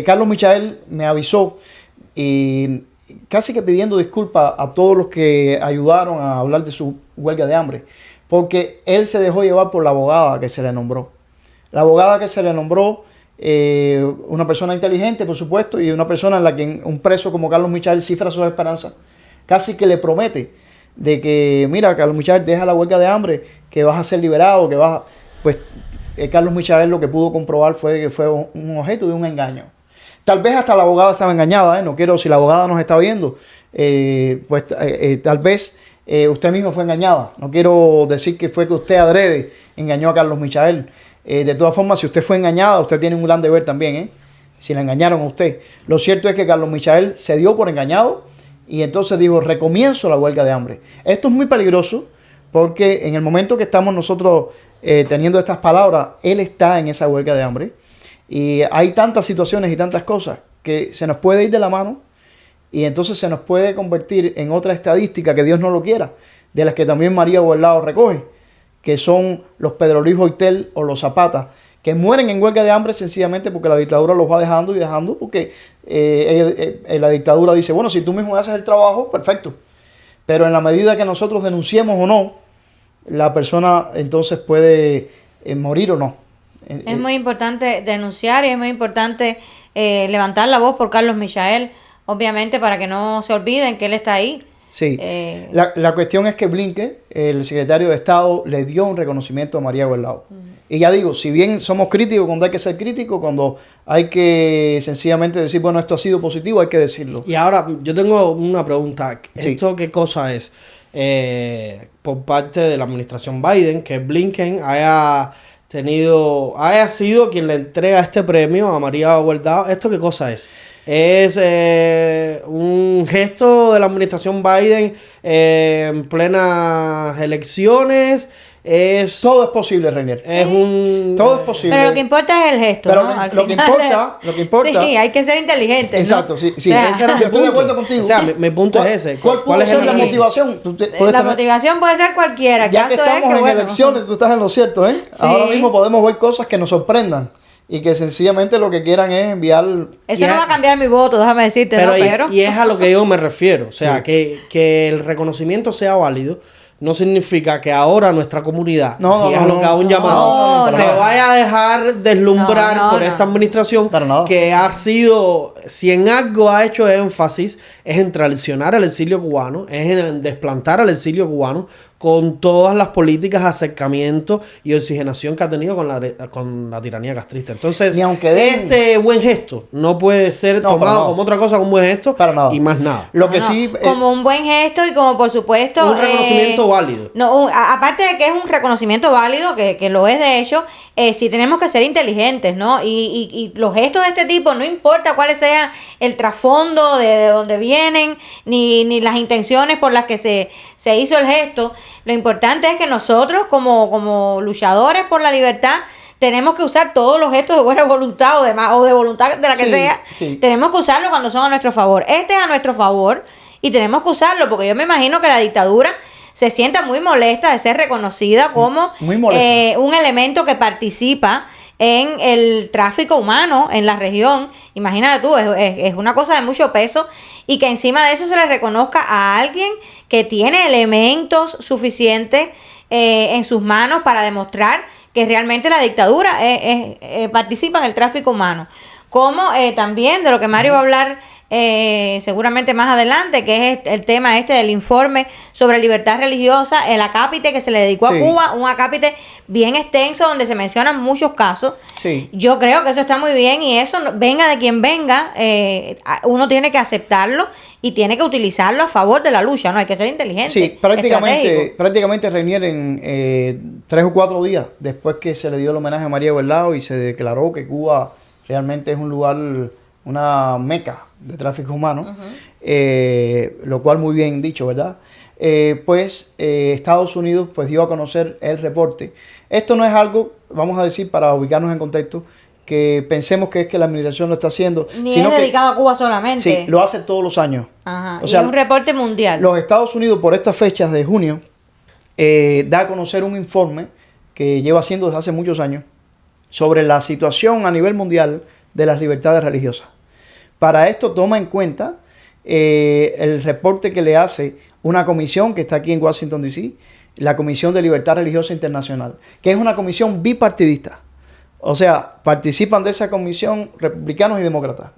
Carlos Michael me avisó y casi que pidiendo disculpas a todos los que ayudaron a hablar de su huelga de hambre, porque él se dejó llevar por la abogada que se le nombró. La abogada que se le nombró, una persona inteligente, por supuesto, y una persona en la que un preso como Carlos Michael cifra sus esperanzas, casi que le promete de que, mira, Carlos Michael, deja la huelga de hambre, que vas a ser liberado, que vas a... Pues Carlos Michael lo que pudo comprobar fue que fue un objeto de un engaño. Tal vez hasta la abogada estaba engañada, no quiero, si la abogada nos está viendo, tal vez usted mismo fue engañada. No quiero decir que fue que usted adrede engañó a Carlos Michael. De todas formas, si usted fue engañada, usted tiene un gran deber también, si la engañaron a usted. Lo cierto es que Carlos Michael se dio por engañado y entonces dijo, recomienzo la huelga de hambre. Esto es muy peligroso porque en el momento que estamos nosotros teniendo estas palabras, él está en esa huelga de hambre. Y hay tantas situaciones y tantas cosas que se nos puede ir de la mano y entonces se nos puede convertir en otra estadística que Dios no lo quiera, de las que también María Guardado recoge, que son los Pedro Luis Hoytel o los Zapata, que mueren en huelga de hambre sencillamente porque la dictadura los va dejando y dejando, porque la dictadura dice, bueno, si tú mismo haces el trabajo, perfecto. Pero en la medida que nosotros denunciemos o no, la persona entonces puede morir o no. Es muy importante denunciar y es muy importante levantar la voz por Carlos Michael, obviamente para que no se olviden que él está ahí. Sí, la cuestión es que Blinken, el secretario de Estado, le dio un reconocimiento a María Guardado. Y ya digo, si bien somos críticos cuando hay que ser críticos, cuando hay que sencillamente decir, bueno, esto ha sido positivo, hay que decirlo. Y ahora, yo tengo una pregunta. Sí. ¿Esto qué cosa es? Por parte de la administración Biden, que Blinken haya sido quien le entrega este premio a María Guardado. ¿Esto qué cosa es? ¿Es un gesto de la administración Biden en plenas elecciones? Todo es posible, Reinier. Todo es posible. Pero lo que importa es el gesto, pero ¿no? lo que importa... Sí, hay que ser inteligente, exacto, ¿no? sí. O sea, ese era mi punto. Estoy de acuerdo contigo. O sea, mi punto es ese. ¿Cuál puede ser la motivación? La motivación puede ser cualquiera. Ya que estamos en elecciones, tú estás en lo cierto, ¿eh? Sí. Ahora mismo podemos ver cosas que nos sorprendan y que sencillamente lo que quieran es enviar... Eso no va a cambiar mi voto, déjame decirte, pero y es a lo que yo me refiero. O sea, que el reconocimiento sea válido no significa que ahora nuestra comunidad, y es a lo que hago un llamado, se vaya a dejar deslumbrar por esta administración que ha sido, si en algo ha hecho énfasis, es en traicionar al exilio cubano, es en desplantar al exilio cubano con todas las políticas de acercamiento y oxigenación que ha tenido con la tiranía castrista. Entonces, este buen gesto no puede ser tomado como otra cosa, como un buen gesto y más nada. Lo que sí, como un buen gesto y como por supuesto... un reconocimiento válido. Aparte de que es un reconocimiento válido, que lo es de hecho, sí tenemos que ser inteligentes, ¿no? Y los gestos de este tipo, no importa cuál sea el trasfondo de dónde vienen, ni las intenciones por las que se hizo el gesto, lo importante es que nosotros como luchadores por la libertad tenemos que usar todos los gestos de buena voluntad o de voluntad de la que sea. Tenemos que usarlo cuando son a nuestro favor. Este es a nuestro favor y tenemos que usarlo porque yo me imagino que la dictadura se sienta muy molesta de ser reconocida como un elemento que participa en el tráfico humano en la región. Imagínate tú, es una cosa de mucho peso, y que encima de eso se le reconozca a alguien que tiene elementos suficientes en sus manos para demostrar que realmente la dictadura participa en el tráfico humano. Como también de lo que Mario va a hablar seguramente más adelante, que es el tema del informe sobre libertad religiosa, el acápite que se le dedicó a Cuba, un acápite bien extenso donde se mencionan muchos casos. Yo creo que eso está muy bien, y eso, venga de quien venga, uno tiene que aceptarlo y tiene que utilizarlo a favor de la lucha, ¿no? Hay que ser inteligente. Sí, prácticamente Reinier, en 3 o 4 días después que se le dio el homenaje a María Guardado y se declaró que Cuba realmente es un lugar, una meca de tráfico humano, lo cual muy bien dicho, ¿verdad? Estados Unidos pues dio a conocer el reporte. Esto no es algo, vamos a decir, para ubicarnos en contexto, que pensemos que es que la administración lo está haciendo. Ni sino es dedicado a Cuba solamente. Sí, lo hace todos los años. Ajá, o sea, es un reporte mundial. Los Estados Unidos, por estas fechas de junio, da a conocer un informe que lleva haciendo desde hace muchos años sobre la situación a nivel mundial de las libertades religiosas. Para esto toma en cuenta el reporte que le hace una comisión que está aquí en Washington, D.C., la Comisión de Libertad Religiosa Internacional, que es una comisión bipartidista. O sea, participan de esa comisión republicanos y demócratas.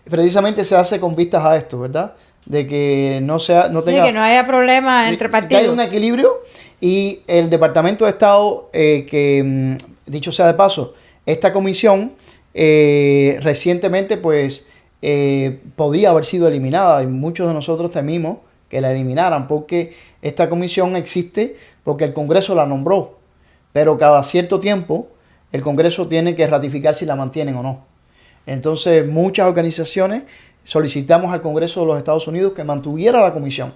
Precisamente se hace con vistas a esto, ¿verdad? De que no tenga... que no haya problema entre partidos. Que haya un equilibrio, y el Departamento de Estado, dicho sea de paso, esta comisión recientemente pues podía haber sido eliminada, y muchos de nosotros temimos que la eliminaran, porque esta comisión existe porque el Congreso la nombró, pero cada cierto tiempo el Congreso tiene que ratificar si la mantienen o no. Entonces muchas organizaciones solicitamos al Congreso de los Estados Unidos que mantuviera la comisión,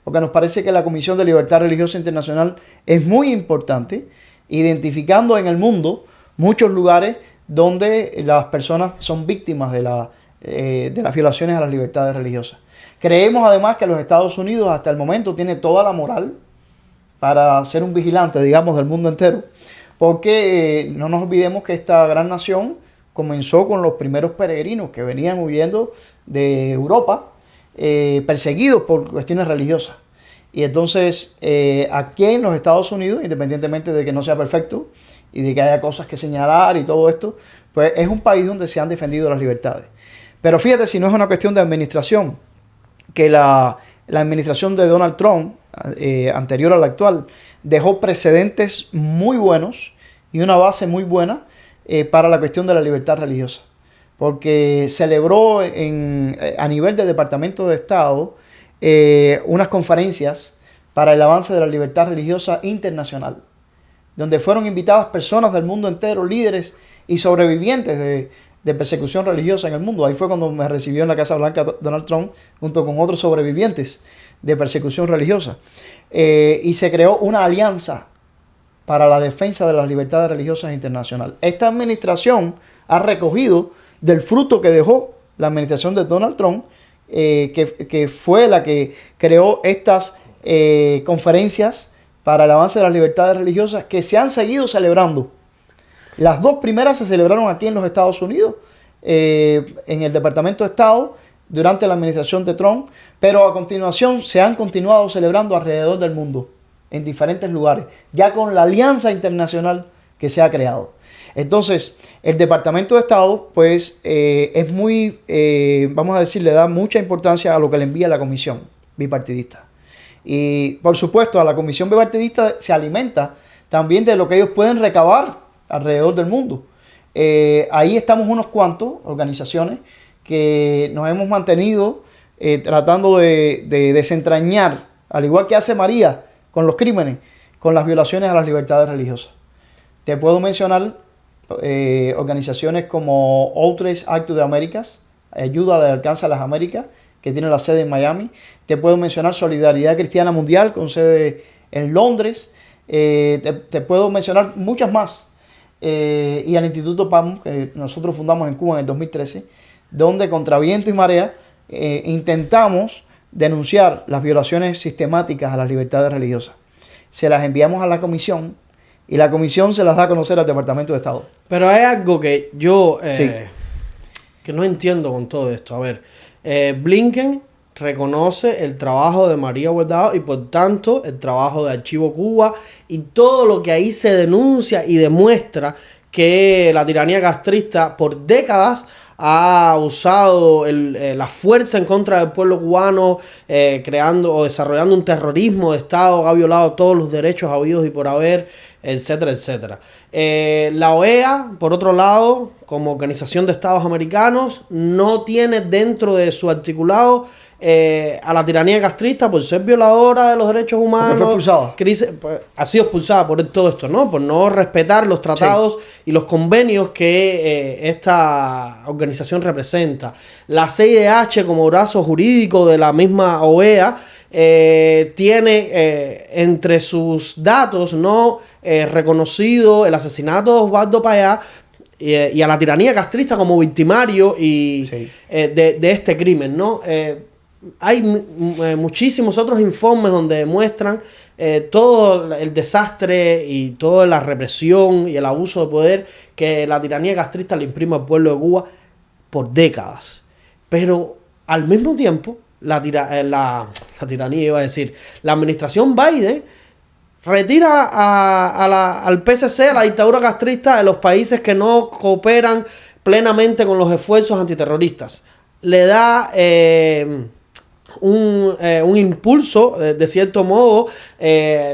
porque nos parece que la Comisión de Libertad Religiosa Internacional es muy importante, identificando en el mundo muchos lugares donde las personas son víctimas de las violaciones a las libertades religiosas. Creemos además que los Estados Unidos hasta el momento tiene toda la moral para ser un vigilante, digamos, del mundo entero, porque no nos olvidemos que esta gran nación comenzó con los primeros peregrinos que venían huyendo de Europa, perseguidos por cuestiones religiosas. Y entonces aquí en los Estados Unidos, independientemente de que no sea perfecto y de que haya cosas que señalar y todo esto, pues es un país donde se han defendido las libertades. Pero fíjate, si no es una cuestión de administración, que la administración de Donald Trump, anterior a la actual, dejó precedentes muy buenos y una base muy buena para la cuestión de la libertad religiosa. Porque celebró a nivel del Departamento de Estado unas conferencias para el avance de la libertad religiosa internacional, donde fueron invitadas personas del mundo entero, líderes y sobrevivientes de persecución religiosa en el mundo. Ahí fue cuando me recibió en la Casa Blanca Donald Trump, junto con otros sobrevivientes de persecución religiosa. Y se creó una alianza para la defensa de las libertades religiosas internacionales. Esta administración ha recogido del fruto que dejó la administración de Donald Trump, que fue la que creó estas conferencias para el avance de las libertades religiosas, que se han seguido celebrando. Las 2 primeras se celebraron aquí en los Estados Unidos, en el Departamento de Estado, durante la administración de Trump, pero a continuación se han continuado celebrando alrededor del mundo, en diferentes lugares, ya con la alianza internacional que se ha creado. Entonces, el Departamento de Estado, pues, es muy, vamos a decir, le da mucha importancia a lo que le envía la comisión bipartidista. Y, por supuesto, a la comisión bipartidista se alimenta también de lo que ellos pueden recabar alrededor del mundo. Ahí estamos unos cuantos organizaciones que nos hemos mantenido tratando de desentrañar, al igual que hace María con los crímenes, con las violaciones a las libertades religiosas. Te puedo mencionar organizaciones como Outreach Act to the Americas, Ayuda del Alcance a las Américas, que tiene la sede en Miami. Te puedo mencionar Solidaridad Cristiana Mundial, con sede en Londres. Te puedo mencionar muchas más. Y al Instituto PAM, que nosotros fundamos en Cuba en el 2013, donde contra viento y marea intentamos denunciar las violaciones sistemáticas a las libertades religiosas. Se las enviamos a la comisión y la comisión se las da a conocer al Departamento de Estado. Pero hay algo que yo Sí. que no entiendo con todo esto. A ver, Blinken reconoce el trabajo de María Guardado y por tanto el trabajo de Archivo Cuba y todo lo que ahí se denuncia y demuestra que la tiranía castrista por décadas ha usado la fuerza en contra del pueblo cubano, creando o desarrollando un terrorismo de Estado, ha violado todos los derechos habidos y por haber, etcétera, etcétera. La OEA, por otro lado, como Organización de Estados Americanos, no tiene dentro de su articulado a la tiranía castrista por ser violadora de los derechos humanos. Porque fue expulsada. Pues, ha sido expulsada por todo esto, ¿no? Por no respetar los tratados y los convenios que esta organización representa. La CIDH, como brazo jurídico de la misma OEA, tiene entre sus datos no reconocido el asesinato de Osvaldo Payá y a la tiranía castrista como victimario y de este crimen, ¿no? Hay muchísimos otros informes donde demuestran todo el desastre y toda la represión y el abuso de poder que la tiranía castrista le imprime al pueblo de Cuba por décadas. Pero al mismo tiempo, la tiranía, iba a decir, la administración Biden retira al PCC, a la dictadura castrista, de los países que no cooperan plenamente con los esfuerzos antiterroristas. Le da un impulso, de cierto modo,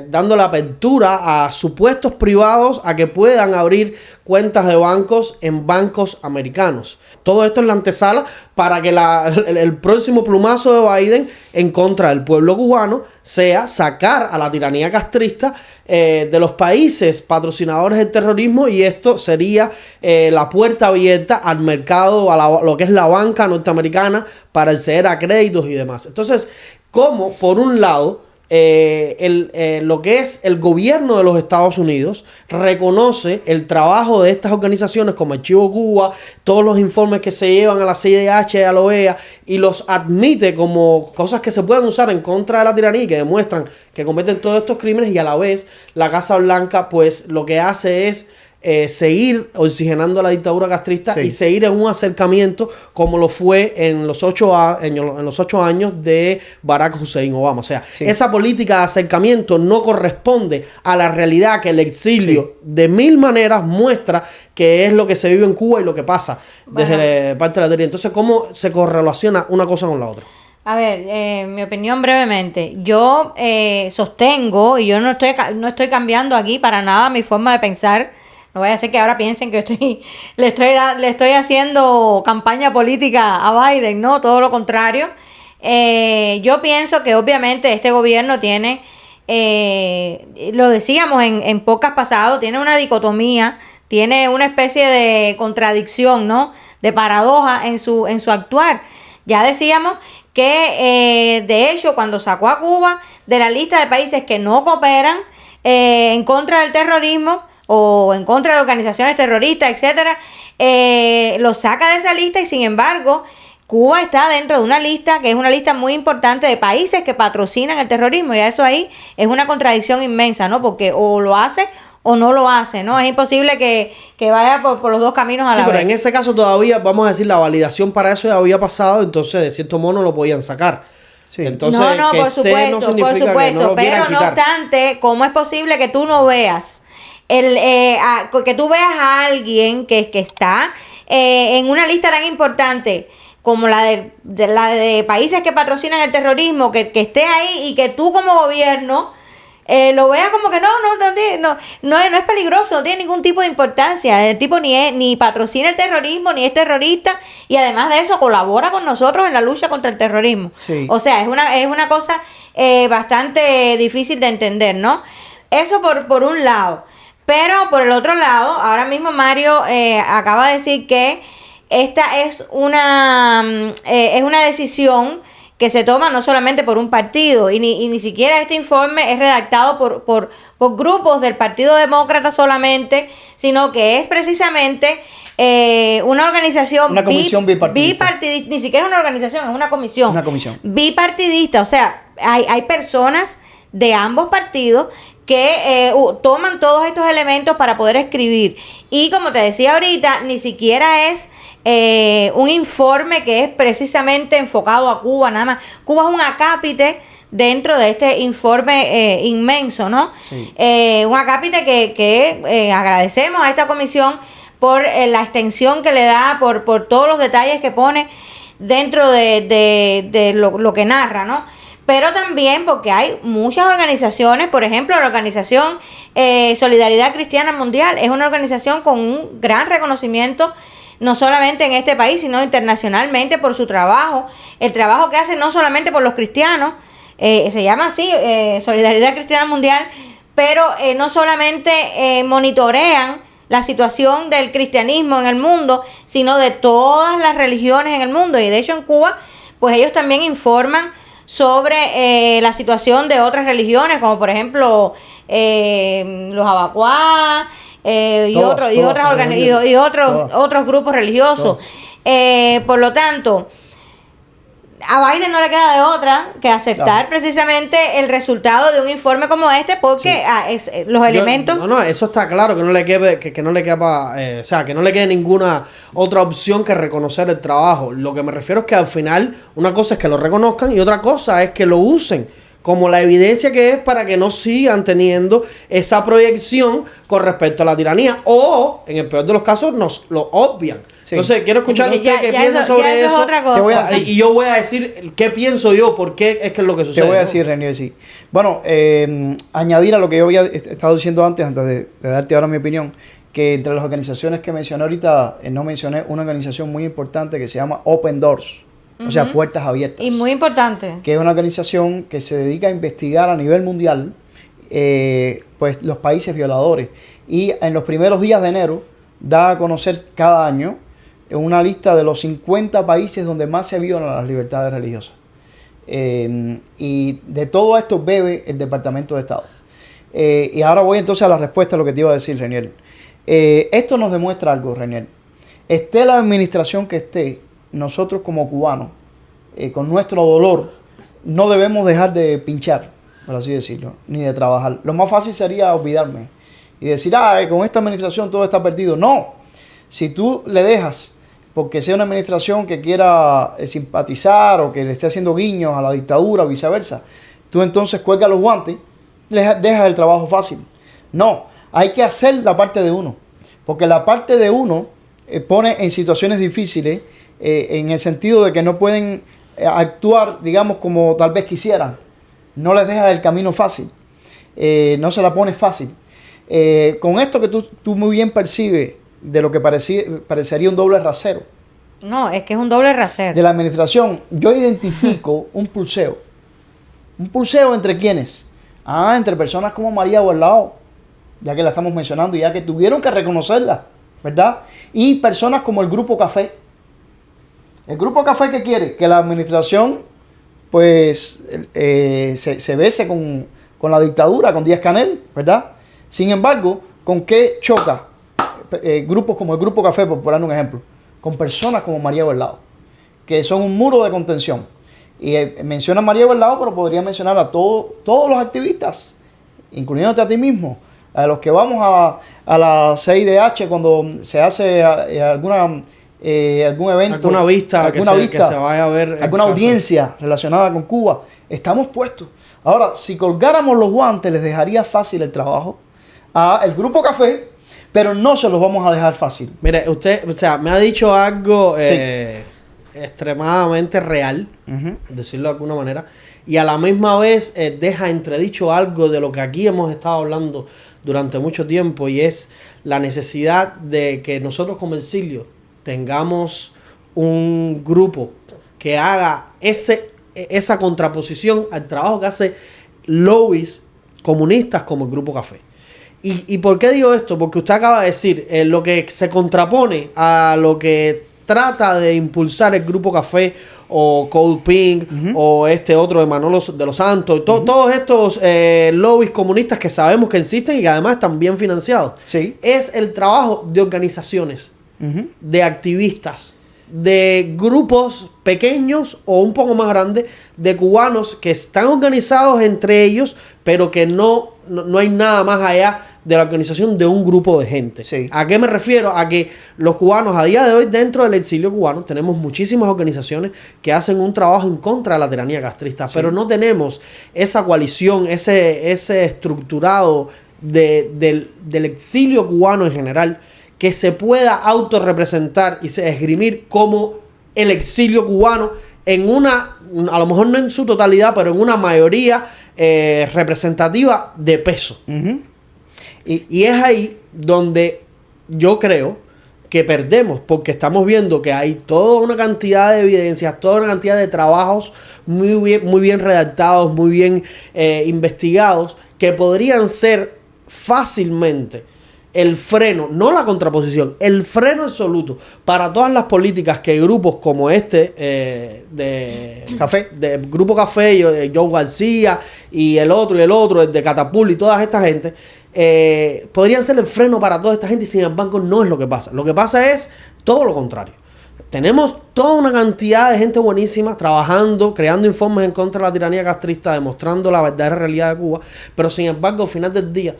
dando la apertura a supuestos privados a que puedan abrir cuentas de bancos en bancos americanos. Todo esto es la antesala para que el próximo plumazo de Biden en contra del pueblo cubano sea sacar a la tiranía castrista de los países patrocinadores del terrorismo, y esto sería la puerta abierta al mercado, a lo que es la banca norteamericana para acceder a créditos y demás. Entonces, como por un lado lo que es el gobierno de los Estados Unidos reconoce el trabajo de estas organizaciones como Archivo Cuba, todos los informes que se llevan a la CIDH y a la OEA, y los admite como cosas que se pueden usar en contra de la tiranía y que demuestran que cometen todos estos crímenes, y a la vez la Casa Blanca pues lo que hace es seguir oxigenando la dictadura castrista y seguir en un acercamiento como lo fue en los 8 años de Barack Hussein Obama. O sea, esa política de acercamiento no corresponde a la realidad que el exilio de mil maneras muestra que es lo que se vive en Cuba y lo que pasa desde parte de la teoría. Entonces, ¿cómo se correlaciona una cosa con la otra? A ver, mi opinión brevemente. Yo sostengo, y yo no estoy cambiando aquí para nada mi forma de pensar. No vaya a ser que ahora piensen que le estoy haciendo campaña política a Biden, ¿no? Todo lo contrario. Yo pienso que obviamente este gobierno tiene, lo decíamos en podcast pasado, tiene una dicotomía, tiene una especie de contradicción, ¿no? De paradoja en su actuar. Ya decíamos que, de hecho, cuando sacó a Cuba de la lista de países que no cooperan en contra del terrorismo, o en contra de organizaciones terroristas, etcétera, lo saca de esa lista, y sin embargo Cuba está dentro de una lista que es una lista muy importante de países que patrocinan el terrorismo, y eso ahí es una contradicción inmensa, ¿no? Porque o lo hace o no lo hace, ¿no? Es imposible que vaya por los dos caminos a la vez. Sí, pero en ese caso todavía, vamos a decir, la validación para eso ya había pasado, entonces de cierto modo no lo podían sacar. Sí. Entonces, no, por supuesto, pero no obstante, ¿cómo es posible que tú no veas que tú veas a alguien que está en una lista tan importante como la de países que patrocinan el terrorismo, que esté ahí, y que tú como gobierno lo veas como que no es peligroso, no tiene ningún tipo de importancia? El tipo ni patrocina el terrorismo, ni es terrorista, y además de eso colabora con nosotros en la lucha contra el terrorismo. Sí. O sea, es una cosa bastante difícil de entender, ¿no? Eso por un lado. Pero por el otro lado, ahora mismo Mario acaba de decir que esta es una decisión que se toma no solamente por un partido, y ni siquiera este informe es redactado por grupos del Partido Demócrata solamente, sino que es precisamente una organización, una comisión bipartidista. Ni siquiera es una organización, es una comisión bipartidista. O sea, hay personas de ambos partidos que toman todos estos elementos para poder escribir. Y como te decía ahorita, ni siquiera es un informe que es precisamente enfocado a Cuba, nada más. Cuba es un acápite dentro de este informe inmenso, ¿no? Sí. Un acápite que agradecemos a esta comisión por la extensión que le da, por todos los detalles que pone dentro de lo que narra, ¿no? Pero también porque hay muchas organizaciones, por ejemplo, la organización Solidaridad Cristiana Mundial es una organización con un gran reconocimiento, no solamente en este país, sino internacionalmente por su trabajo, el trabajo que hace no solamente por los cristianos, se llama así, Solidaridad Cristiana Mundial, pero no solamente monitorean la situación del cristianismo en el mundo, sino de todas las religiones en el mundo. Y de hecho en Cuba, pues ellos también informan sobre la situación de otras religiones, como por ejemplo los abacuá y otros grupos religiosos. Por lo tanto, a Biden no le queda de otra que aceptar precisamente el resultado de un informe como este, porque los elementos... No, eso está claro, que no le quede, que no le quepa, o sea, que no le quede ninguna otra opción que reconocer el trabajo. Lo que me refiero es que al final una cosa es que lo reconozcan y otra cosa es que lo usen como la evidencia que es para que no sigan teniendo esa proyección con respecto a la tiranía, o en el peor de los casos nos lo obvian. Sí. Entonces quiero escuchar usted qué piensa sobre eso, y yo voy a decir qué pienso yo, por qué es que es lo que sucede. Te voy a decir, Renier, sí. Bueno, añadir a lo que yo había estado diciendo antes de darte ahora mi opinión, que entre las organizaciones que mencioné ahorita, no mencioné una organización muy importante que se llama Open Doors. O sea, puertas abiertas. Y muy importante. Que es una organización que se dedica a investigar a nivel mundial pues los países violadores. Y en los primeros días de enero da a conocer cada año una lista de los 50 países donde más se violan las libertades religiosas. Y de todo esto bebe el Departamento de Estado. Y ahora voy entonces a la respuesta a lo que te iba a decir, Renier. Esto nos demuestra algo, Renier. Esté la administración que esté, nosotros como cubanos, con nuestro dolor, no debemos dejar de pinchar, por así decirlo, ni de trabajar. Lo más fácil sería olvidarme y decir, con esta administración todo está perdido. No, si tú le dejas, porque sea una administración que quiera simpatizar o que le esté haciendo guiños a la dictadura o viceversa, tú entonces cuelgas los guantes, dejas el trabajo fácil. No, hay que hacer la parte de uno, porque la parte de uno pone en situaciones difíciles, en el sentido de que no pueden actuar, digamos, como tal vez quisieran. No les deja el camino fácil. No se la pones fácil. Con esto que tú muy bien percibes de lo que parecería un doble rasero. No, es que es un doble rasero. De la administración, yo identifico un pulseo. ¿Un pulseo entre quiénes? Entre personas como María Guardado, ya que la estamos mencionando, ya que tuvieron que reconocerla, ¿verdad? Y personas como el Grupo Café. El Grupo Café, ¿qué quiere? Que la administración pues se bese con la dictadura, con Díaz-Canel, ¿verdad? Sin embargo, ¿con qué choca? Grupos como el Grupo Café, por poner un ejemplo, con personas como María Guardado, que son un muro de contención. Y menciona a María Guardado, pero podría mencionar a todos los activistas, incluyéndote a ti mismo, a los que vamos a la CIDH cuando se hace algún evento, alguna vista que se vaya a ver, alguna audiencia relacionada con Cuba, estamos puestos. Ahora, si colgáramos los guantes, les dejaría fácil el trabajo al Grupo Café, pero no se los vamos a dejar fácil. Mire, usted, o sea, me ha dicho algo extremadamente real, decirlo de alguna manera, y a la misma vez deja entredicho algo de lo que aquí hemos estado hablando durante mucho tiempo, y es la necesidad de que nosotros como Exilio tengamos un grupo que haga esa contraposición al trabajo que hace lobbies comunistas como el Grupo Café. ¿Y por qué digo esto? Porque usted acaba de decir lo que se contrapone a lo que trata de impulsar el Grupo Café o Cold Pink o este otro de Manolo de los Santos, todos estos lobbies comunistas que sabemos que existen y que además están bien financiados. Sí. Es el trabajo de organizaciones, de activistas, de grupos pequeños o un poco más grandes de cubanos que están organizados entre ellos, pero que no hay nada más allá de la organización de un grupo de gente. Sí. ¿A qué me refiero? A que los cubanos a día de hoy dentro del exilio cubano tenemos muchísimas organizaciones que hacen un trabajo en contra de la tiranía castrista, Sí. pero no tenemos esa coalición, ese estructurado del exilio cubano en general que se pueda autorrepresentar y se esgrimir como el exilio cubano en una, a lo mejor no en su totalidad, pero en una mayoría representativa de peso. Ujú. Y es ahí donde yo creo que perdemos, porque estamos viendo que hay toda una cantidad de evidencias, toda una cantidad de trabajos muy bien redactados, muy bien investigados, que podrían ser fácilmente el freno, no la contraposición, el freno absoluto para todas las políticas que grupos como este de Grupo Café, de Joe García y el otro, el de Catapult y toda esta gente, podrían ser el freno para toda esta gente, y sin embargo no es lo que pasa. Lo que pasa es todo lo contrario. Tenemos toda una cantidad de gente buenísima trabajando, creando informes en contra de la tiranía castrista, demostrando la verdadera realidad de Cuba, pero sin embargo al final del día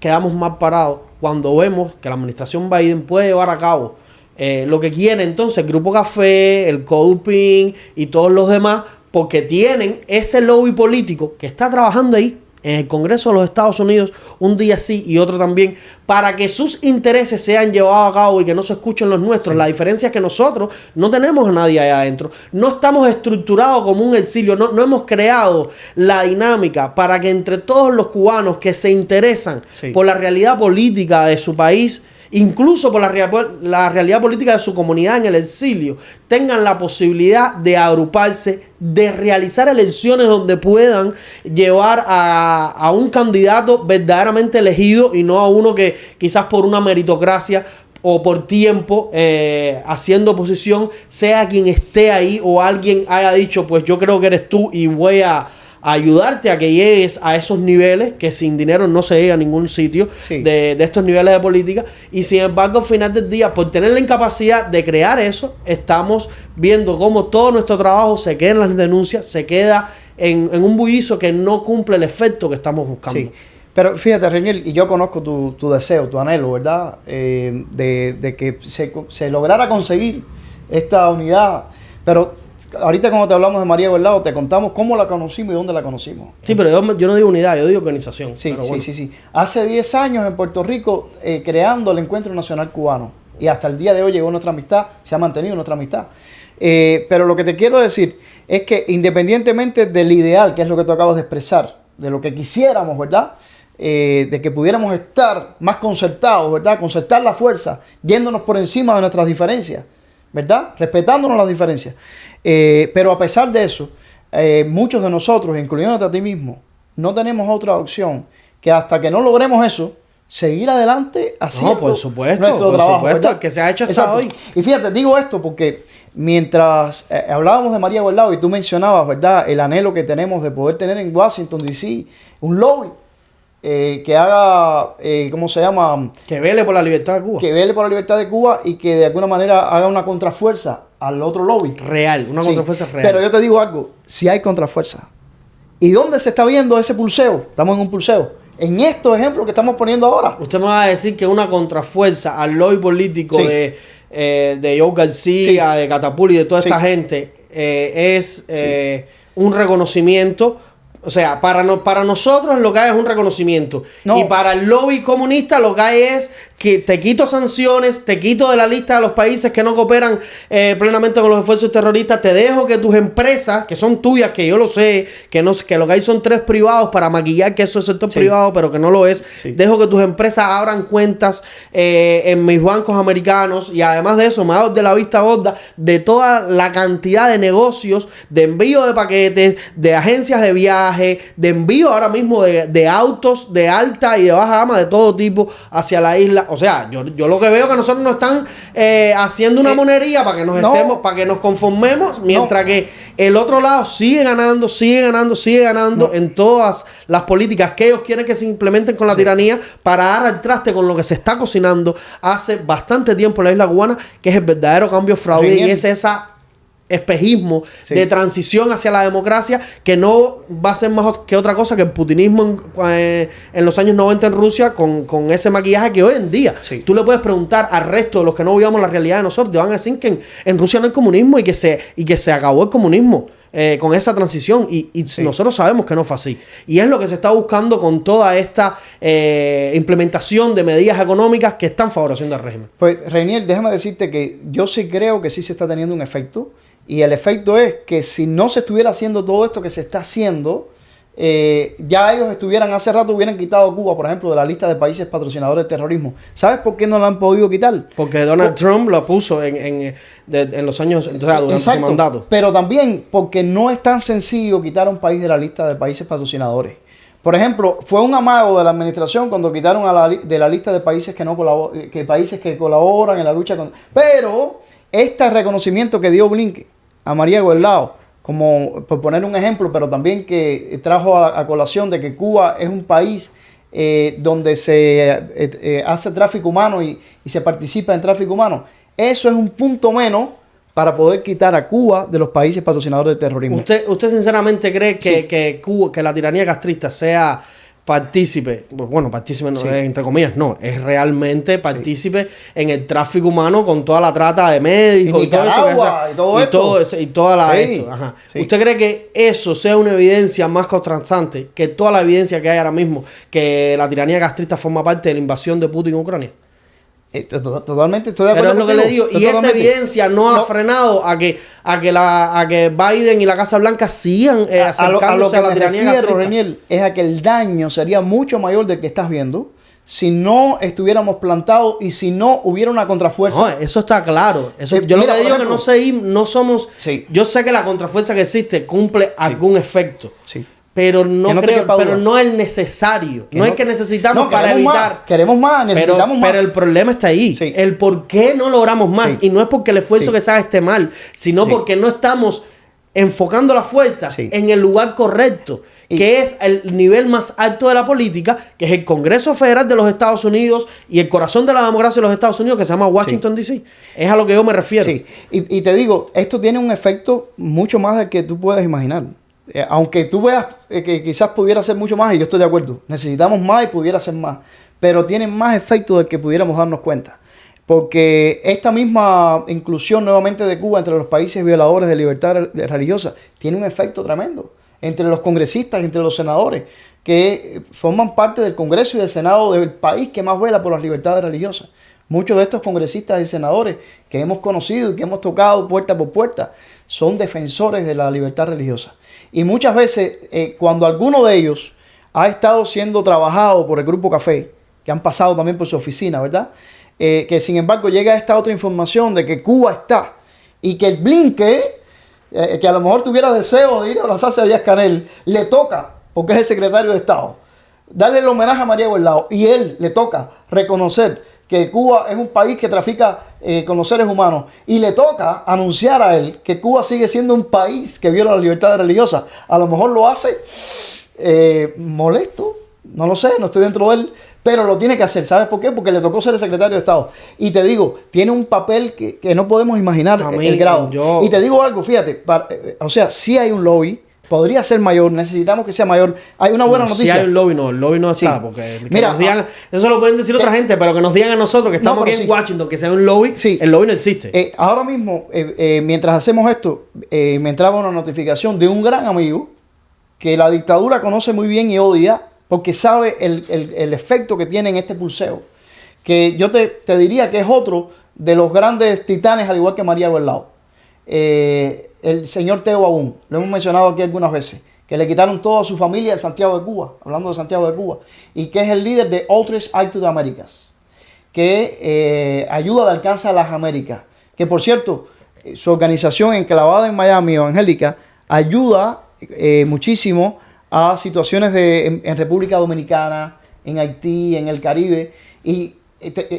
quedamos mal parados cuando vemos que la administración Biden puede llevar a cabo lo que quiere entonces el Grupo Café, el Codepin y todos los demás, porque tienen ese lobby político que está trabajando ahí en el Congreso de los Estados Unidos un día sí y otro también, para que sus intereses sean llevados a cabo y que no se escuchen los nuestros. Sí. La diferencia es que nosotros no tenemos a nadie allá adentro, no estamos estructurados como un exilio, no hemos creado la dinámica para que entre todos los cubanos que se interesan por la realidad política de su país, incluso por la realidad política de su comunidad en el exilio, tengan la posibilidad de agruparse, de realizar elecciones donde puedan llevar a un candidato verdaderamente elegido y no a uno que quizás por una meritocracia o por tiempo haciendo oposición sea quien esté ahí, o alguien haya dicho pues yo creo que eres tú y voy a ayudarte a que llegues a esos niveles que sin dinero no se llega a ningún sitio. Sí. de estos niveles de política. Y sin embargo al final del día, por tener la incapacidad de crear eso, estamos viendo cómo todo nuestro trabajo se queda en las denuncias, se queda en un bullicio que no cumple el efecto que estamos buscando. Sí. Pero fíjate, Reinier, y yo conozco tu deseo, tu anhelo, ¿verdad? De que se lograra conseguir esta unidad. Pero ahorita cuando te hablamos de María Guardado, te contamos cómo la conocimos y dónde la conocimos. Sí, pero yo no digo unidad, yo digo organización. Sí, pero bueno. sí. Hace 10 años en Puerto Rico, creando el Encuentro Nacional Cubano. Y hasta el día de hoy llegó nuestra amistad, se ha mantenido nuestra amistad. Pero lo que te quiero decir es que independientemente del ideal, que es lo que tú acabas de expresar, de lo que quisiéramos, ¿verdad? De que pudiéramos estar más concertados, ¿verdad? Concertar la fuerza, yéndonos por encima de nuestras diferencias, ¿verdad? Respetándonos las diferencias. Pero a pesar de eso, muchos de nosotros, incluyéndote a ti mismo, no tenemos otra opción que hasta que no logremos eso, seguir adelante haciendo por supuesto, nuestro trabajo, ¿verdad? Que se ha hecho hasta Exacto. hoy. Y fíjate, digo esto porque mientras hablábamos de María Guardado y tú mencionabas, ¿verdad?, el anhelo que tenemos de poder tener en Washington, D.C., un lobby que haga, ¿cómo se llama? Que vele por la libertad de Cuba. Que vele por la libertad de Cuba y que de alguna manera haga una contrafuerza al otro lobby. Real, una contrafuerza real. Pero yo te digo algo, si hay contrafuerza. ¿Y dónde se está viendo ese pulseo? Estamos en un pulseo. En estos ejemplos que estamos poniendo ahora. Usted me va a decir que una contrafuerza al lobby político de Joe García, de Catapult y de toda esta gente es un reconocimiento. O sea, para nosotros lo que hay es un reconocimiento. No. Y para el lobby comunista lo que hay es que te quito sanciones, te quito de la lista de los países que no cooperan plenamente con los esfuerzos terroristas, te dejo que tus empresas, que son tuyas, que yo lo sé, que lo que hay son 3 privados para maquillar que eso es sector privado, pero que no lo es. Sí. Dejo que tus empresas abran cuentas en mis bancos americanos, y además de eso me hago de la vista gorda de toda la cantidad de negocios, de envío de paquetes, de agencias de viajes, maquillaje, de envío ahora mismo de autos de alta y de baja gama de todo tipo hacia la isla. O sea, yo lo que veo que nosotros nos están haciendo una monería para que nos estemos, para que nos conformemos, mientras que el otro lado sigue ganando en todas las políticas que ellos quieren que se implementen con la tiranía para dar al traste con lo que se está cocinando hace bastante tiempo en la isla cubana, que es el verdadero cambio fraude y es esa espejismo de transición hacia la democracia que no va a ser más que otra cosa que el putinismo en los años 90 en Rusia con ese maquillaje que hoy en día tú le puedes preguntar al resto de los que no vivamos la realidad de nosotros, te van a decir que en Rusia no hay comunismo y que se acabó el comunismo con esa transición y nosotros sabemos que no fue así y es lo que se está buscando con toda esta implementación de medidas económicas que están favoreciendo al régimen. Pues Reinier, déjame decirte que yo sí creo que sí se está teniendo un efecto. Y el efecto es que si no se estuviera haciendo todo esto que se está haciendo, ya ellos hace rato hubieran quitado a Cuba, por ejemplo, de la lista de países patrocinadores del terrorismo. ¿Sabes por qué no lo han podido quitar? Porque Donald Trump lo puso en los años, entonces, durante su mandato. Pero también porque no es tan sencillo quitar a un país de la lista de países patrocinadores. Por ejemplo, fue un amago de la administración cuando quitaron de la lista de países países que colaboran en la lucha contra... Pero este reconocimiento que dio Blinken a María Guardado, como por poner un ejemplo, pero también que trajo a colación de que Cuba es un país donde se hace tráfico humano y se participa en tráfico humano, eso es un punto menos para poder quitar a Cuba de los países patrocinadores del terrorismo. ¿Usted sinceramente cree que Cuba, que la tiranía castrista sea partícipe, bueno, partícipe no, entre comillas, no, es realmente partícipe en el tráfico humano con toda la trata de médicos y todo esto y toda la esto? Ajá. ¿Usted cree que eso sea una evidencia más contrastante que toda la evidencia que hay ahora mismo que la tiranía castrista forma parte de la invasión de Putin en Ucrania? Totalmente estoy de acuerdo. Pero es lo que le digo, y esa evidencia no ha frenado a que Biden y la Casa Blanca sigan acercándose a la tiranía castrista. Reniel, es a que el daño sería mucho mayor del que estás viendo si no estuviéramos plantados y si no hubiera una contrafuerza. No, eso está claro. Yo lo que digo es que no somos... Yo sé que la contrafuerza que existe cumple algún efecto. Sí. Pero no creo, pero no es necesario. No es que necesitamos para evitar. Queremos más, necesitamos más. Pero el problema está ahí. Sí. El por qué no logramos más. Y no es porque el esfuerzo que se haga esté mal, sino porque no estamos enfocando las fuerzas en el lugar correcto, que es el nivel más alto de la política, que es el Congreso Federal de los Estados Unidos y el corazón de la democracia de los Estados Unidos, que se llama Washington D.C. Es a lo que yo me refiero. Sí. Y te digo, esto tiene un efecto mucho más del que tú puedes imaginar. Aunque tú veas que quizás pudiera ser mucho más, y yo estoy de acuerdo, necesitamos más y pudiera ser más, pero tiene más efecto del que pudiéramos darnos cuenta. Porque esta misma inclusión nuevamente de Cuba entre los países violadores de libertad religiosa tiene un efecto tremendo entre los congresistas, entre los senadores, que forman parte del Congreso y del Senado del país que más vela por las libertades religiosas. Muchos de estos congresistas y senadores que hemos conocido y que hemos tocado puerta por puerta son defensores de la libertad religiosa. Y muchas veces, cuando alguno de ellos ha estado siendo trabajado por el Grupo Café, que han pasado también por su oficina, ¿verdad? Que sin embargo llega esta otra información de que Cuba está y que el Blinken, que a lo mejor tuviera deseo de ir a abrazarse a Díaz-Canel, le toca, porque es el secretario de Estado, darle el homenaje a María Guardado y él le toca reconocer que Cuba es un país que trafica con los seres humanos y le toca anunciar a él que Cuba sigue siendo un país que viola la libertad religiosa. A lo mejor lo hace molesto, no lo sé, no estoy dentro de él, pero lo tiene que hacer. ¿Sabes por qué? Porque le tocó ser el secretario de Estado. Y te digo, tiene un papel que no podemos imaginar el grado. Y te digo algo, fíjate, o sea, sí hay un lobby. Podría ser mayor, necesitamos que sea mayor. Hay una buena noticia. Si hay un lobby, el lobby no está, porque mira, nos digan, eso lo pueden decir otra gente, pero que nos digan a nosotros que estamos aquí en Washington, que sea un lobby, el lobby no existe. Ahora mismo, mientras hacemos esto, me entraba una notificación de un gran amigo que la dictadura conoce muy bien y odia, porque sabe el efecto que tiene en este pulseo. Que yo te diría que es otro de los grandes titanes, al igual que María Guardado. El señor Teo Abún, lo hemos mencionado aquí algunas veces, que le quitaron toda su familia de Santiago de Cuba, hablando de Santiago de Cuba, y que es el líder de Outreach to the Americas, que ayuda de alcance a las Américas, que por cierto, su organización enclavada en Miami, evangélica, ayuda muchísimo a situaciones en República Dominicana, en Haití, en el Caribe. Y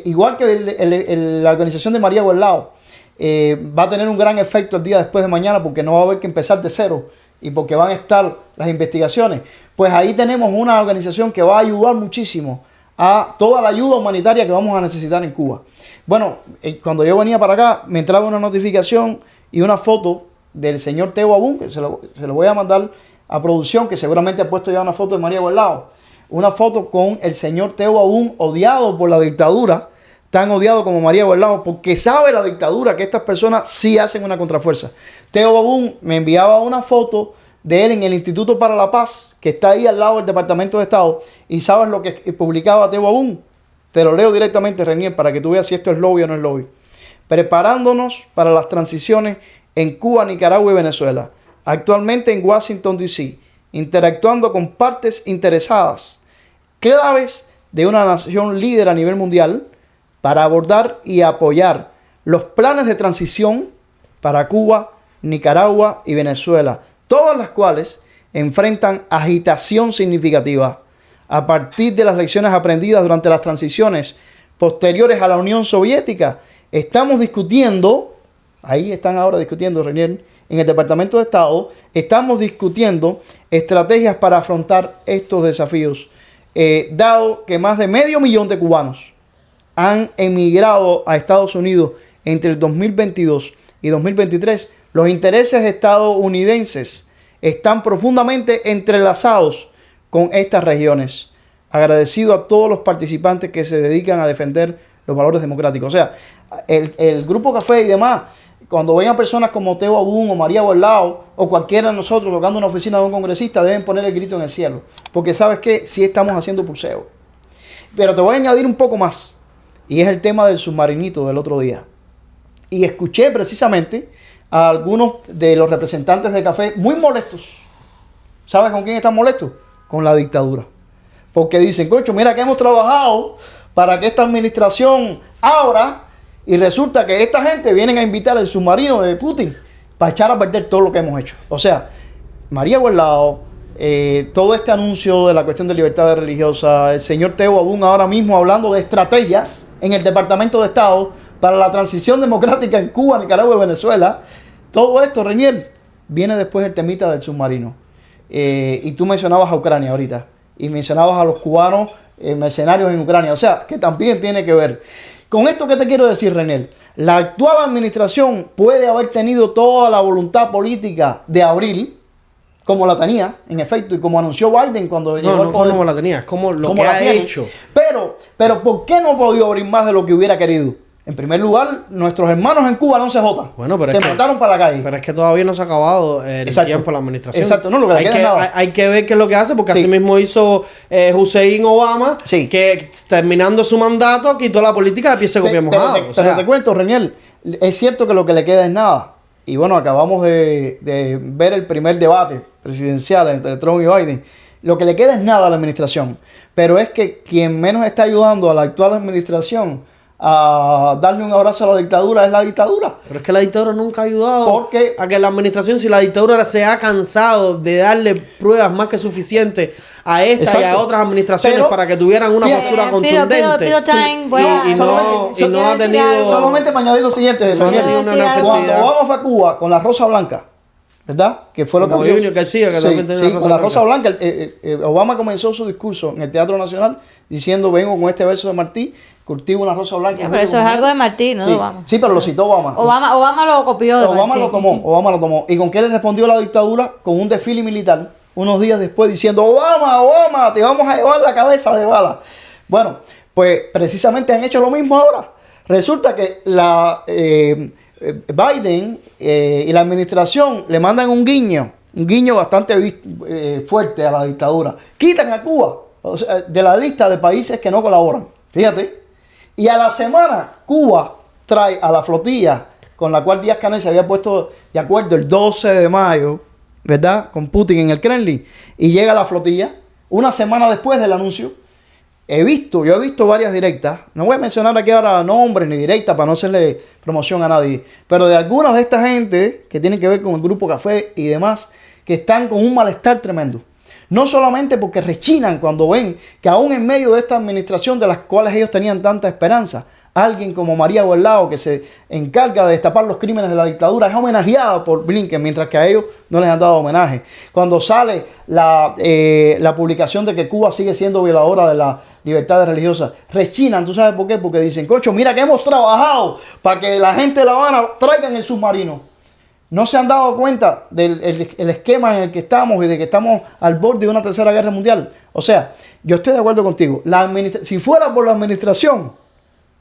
igual que la organización de María Guardado, va a tener un gran efecto el día después de mañana porque no va a haber que empezar de cero y porque van a estar las investigaciones. Pues ahí tenemos una organización que va a ayudar muchísimo a toda la ayuda humanitaria que vamos a necesitar en Cuba. Bueno, cuando yo venía para acá me entraba una notificación y una foto del señor Teo Abún, que se lo voy a mandar a producción, que seguramente ha puesto ya una foto de María Guardado. Una foto con el señor Teo Abún, odiado por la dictadura, tan odiado como María Guardado, porque sabe la dictadura que estas personas sí hacen una contrafuerza. Teo Abún me enviaba una foto de él en el Instituto para la Paz, que está ahí al lado del Departamento de Estado, y ¿sabes lo que publicaba Teo Abún? Te lo leo directamente, Renier, para que tú veas si esto es lobby o no es lobby. Preparándonos para las transiciones en Cuba, Nicaragua y Venezuela. Actualmente en Washington, D.C., interactuando con partes interesadas, claves de una nación líder a nivel mundial, para abordar y apoyar los planes de transición para Cuba, Nicaragua y Venezuela, todas las cuales enfrentan agitación significativa a partir de las lecciones aprendidas durante las transiciones posteriores a la Unión Soviética. Estamos discutiendo, ahí están ahora discutiendo, Renier, en el Departamento de Estado, estamos discutiendo estrategias para afrontar estos desafíos, dado que más de 500,000 de cubanos han emigrado a Estados Unidos entre el 2022 y 2023, los intereses estadounidenses están profundamente entrelazados con estas regiones. Agradecido a todos los participantes que se dedican a defender los valores democráticos. O sea, el Grupo Café y demás, cuando vean personas como Teo Abún o María Guardado o cualquiera de nosotros tocando una oficina de un congresista, deben poner el grito en el cielo. Porque ¿sabes qué? Sí estamos haciendo pulseo. Pero te voy a añadir un poco más. Y es el tema del submarinito del otro día. Y escuché precisamente a algunos de los representantes de café muy molestos. ¿Sabes con quién están molestos? Con la dictadura. Porque dicen, cocho, mira que hemos trabajado para que esta administración abra y resulta que esta gente vienen a invitar el submarino de Putin para echar a perder todo lo que hemos hecho. O sea, María Guardado, todo este anuncio de la cuestión de libertad religiosa, el señor Teo Abún ahora mismo hablando de estrategias en el Departamento de Estado para la transición democrática en Cuba, Nicaragua y Venezuela. Todo esto, Renier, viene después del temita del submarino. Y tú mencionabas a Ucrania ahorita. Y mencionabas a los cubanos mercenarios en Ucrania. O sea, que también tiene que ver. Con esto que te quiero decir, Renier, la actual administración puede haber tenido toda la voluntad política de abrir, como la tenía, en efecto, y como anunció Biden cuando llegó al poder. No como la tenía, es como lo que ha hecho. Pero ¿por qué no ha podido abrir más de lo que hubiera querido? En primer lugar, nuestros hermanos en Cuba no se jotan. Bueno, pero se mataron para la calle. Pero es que todavía no se ha acabado el tiempo de la administración. Exacto, no, lo que hay que ver qué es lo que hace, porque así mismo hizo Hussein Obama, que terminando su mandato quitó la política de pies copias mojados. Pero te cuento, Renier, es cierto que lo que le queda es nada. Y bueno, acabamos de ver el primer debate presidencial entre Trump y Biden. Lo que le queda es nada a la administración. Pero es que quien menos está ayudando a la actual administración a darle un abrazo a la dictadura es la dictadura. Pero es que la dictadura nunca ha ayudado a que la administración, si la dictadura se ha cansado de darle pruebas más que suficientes a esta y a otras administraciones para que tuvieran una postura contundente. Y no ha tenido... Solamente para añadir lo siguiente. Cuando Obama fue a Cuba con la Rosa Blanca, ¿verdad? Que fue lo que Junior García, que también tenía con la Rosa Blanca. Obama comenzó su discurso en el Teatro Nacional diciendo, vengo con este verso de Martí, cultivo una rosa blanca. Pero eso es algo de Martí, no de Obama. Sí, pero lo citó Obama. Obama lo copió de Obama lo tomó. ¿Y con qué le respondió la dictadura? Con un desfile militar, unos días después, diciendo, Obama, te vamos a llevar la cabeza de bala. Bueno, pues precisamente han hecho lo mismo ahora. Resulta que Biden y la administración le mandan un guiño bastante fuerte a la dictadura. Quitan a Cuba de la lista de países que no colaboran. Fíjate. Y a la semana, Cuba trae a la flotilla con la cual Díaz-Canel se había puesto de acuerdo el 12 de mayo, ¿verdad? Con Putin en el Kremlin. Y llega la flotilla una semana después del anuncio. Yo he visto varias directas. No voy a mencionar aquí ahora nombres ni directas para no hacerle promoción a nadie. Pero de algunas de esta gente que tienen que ver con el Grupo Café y demás, que están con un malestar tremendo. No solamente porque rechinan cuando ven que aún en medio de esta administración de las cuales ellos tenían tanta esperanza, alguien como María Guardado, que se encarga de destapar los crímenes de la dictadura, es homenajeada por Blinken, mientras que a ellos no les han dado homenaje. Cuando sale la publicación de que Cuba sigue siendo violadora de las libertades religiosas, rechinan. ¿Tú sabes por qué? Porque dicen, concho, mira que hemos trabajado para que la gente de La Habana traigan el submarino. No se han dado cuenta del el esquema en el que estamos y de que estamos al borde de una tercera guerra mundial. O sea, yo estoy de acuerdo contigo. Si fuera por la administración,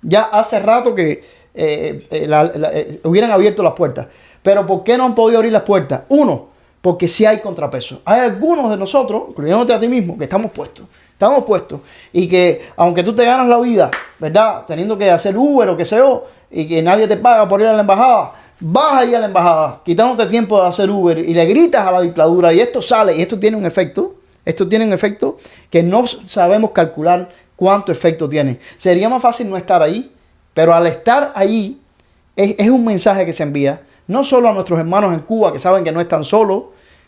ya hace rato que hubieran abierto las puertas. Pero ¿por qué no han podido abrir las puertas? Uno, porque sí hay contrapesos. Hay algunos de nosotros, incluyéndote a ti mismo, que estamos puestos. Estamos puestos. Y que aunque tú te ganas la vida, ¿verdad? Teniendo que hacer Uber o qué sé yo, y que nadie te paga por ir a la embajada, vas ahí a la embajada, quitándote tiempo de hacer Uber y le gritas a la dictadura y esto sale y esto tiene un efecto. Esto tiene un efecto que no sabemos calcular cuánto efecto tiene. Sería más fácil no estar ahí, pero al estar ahí es un mensaje que se envía, no solo a nuestros hermanos en Cuba que saben que no están solos,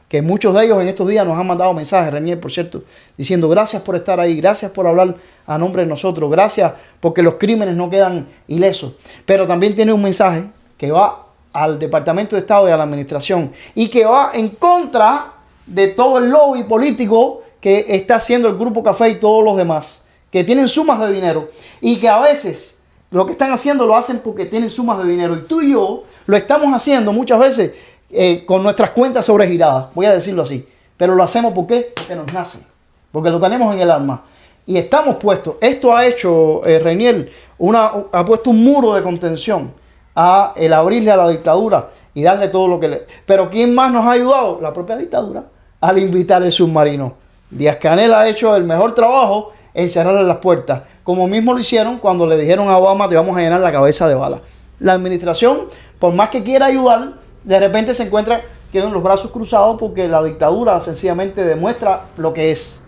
que muchos de ellos en estos días nos han mandado mensajes, Renier, por cierto, diciendo gracias por estar ahí, gracias por hablar a nombre de nosotros, gracias porque los crímenes no quedan ilesos. Pero también tiene un mensaje que va al Departamento de Estado y a la Administración y que va en contra de todo el lobby político que está haciendo el Grupo Café y todos los demás, que tienen sumas de dinero y que a veces lo que están haciendo lo hacen porque tienen sumas de dinero. Y tú y yo lo estamos haciendo muchas veces con nuestras cuentas sobregiradas, voy a decirlo así. Pero lo hacemos ¿por qué? Porque nos nace, porque lo tenemos en el alma. Y estamos puestos. Esto ha hecho, Renier, ha puesto un muro de contención a el abrirle a la dictadura y darle todo lo que le... Pero ¿quién más nos ha ayudado? La propia dictadura al invitar el submarino. Díaz-Canel ha hecho el mejor trabajo en cerrarle las puertas, como mismo lo hicieron cuando le dijeron a Obama te vamos a llenar la cabeza de balas. La administración, por más que quiera ayudar, de repente se encuentra con los brazos cruzados porque la dictadura sencillamente demuestra lo que es.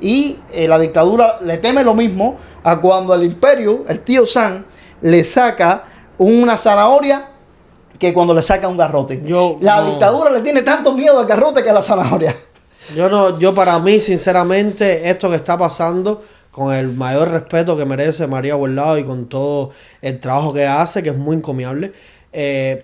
Y la dictadura le teme lo mismo a cuando el imperio, el tío Sam, le saca una zanahoria que cuando le saca un garrote. Dictadura le tiene tanto miedo al garrote que a la zanahoria. Yo para mí, sinceramente, esto que está pasando, con el mayor respeto que merece María Guardado y con todo el trabajo que hace, que es muy encomiable,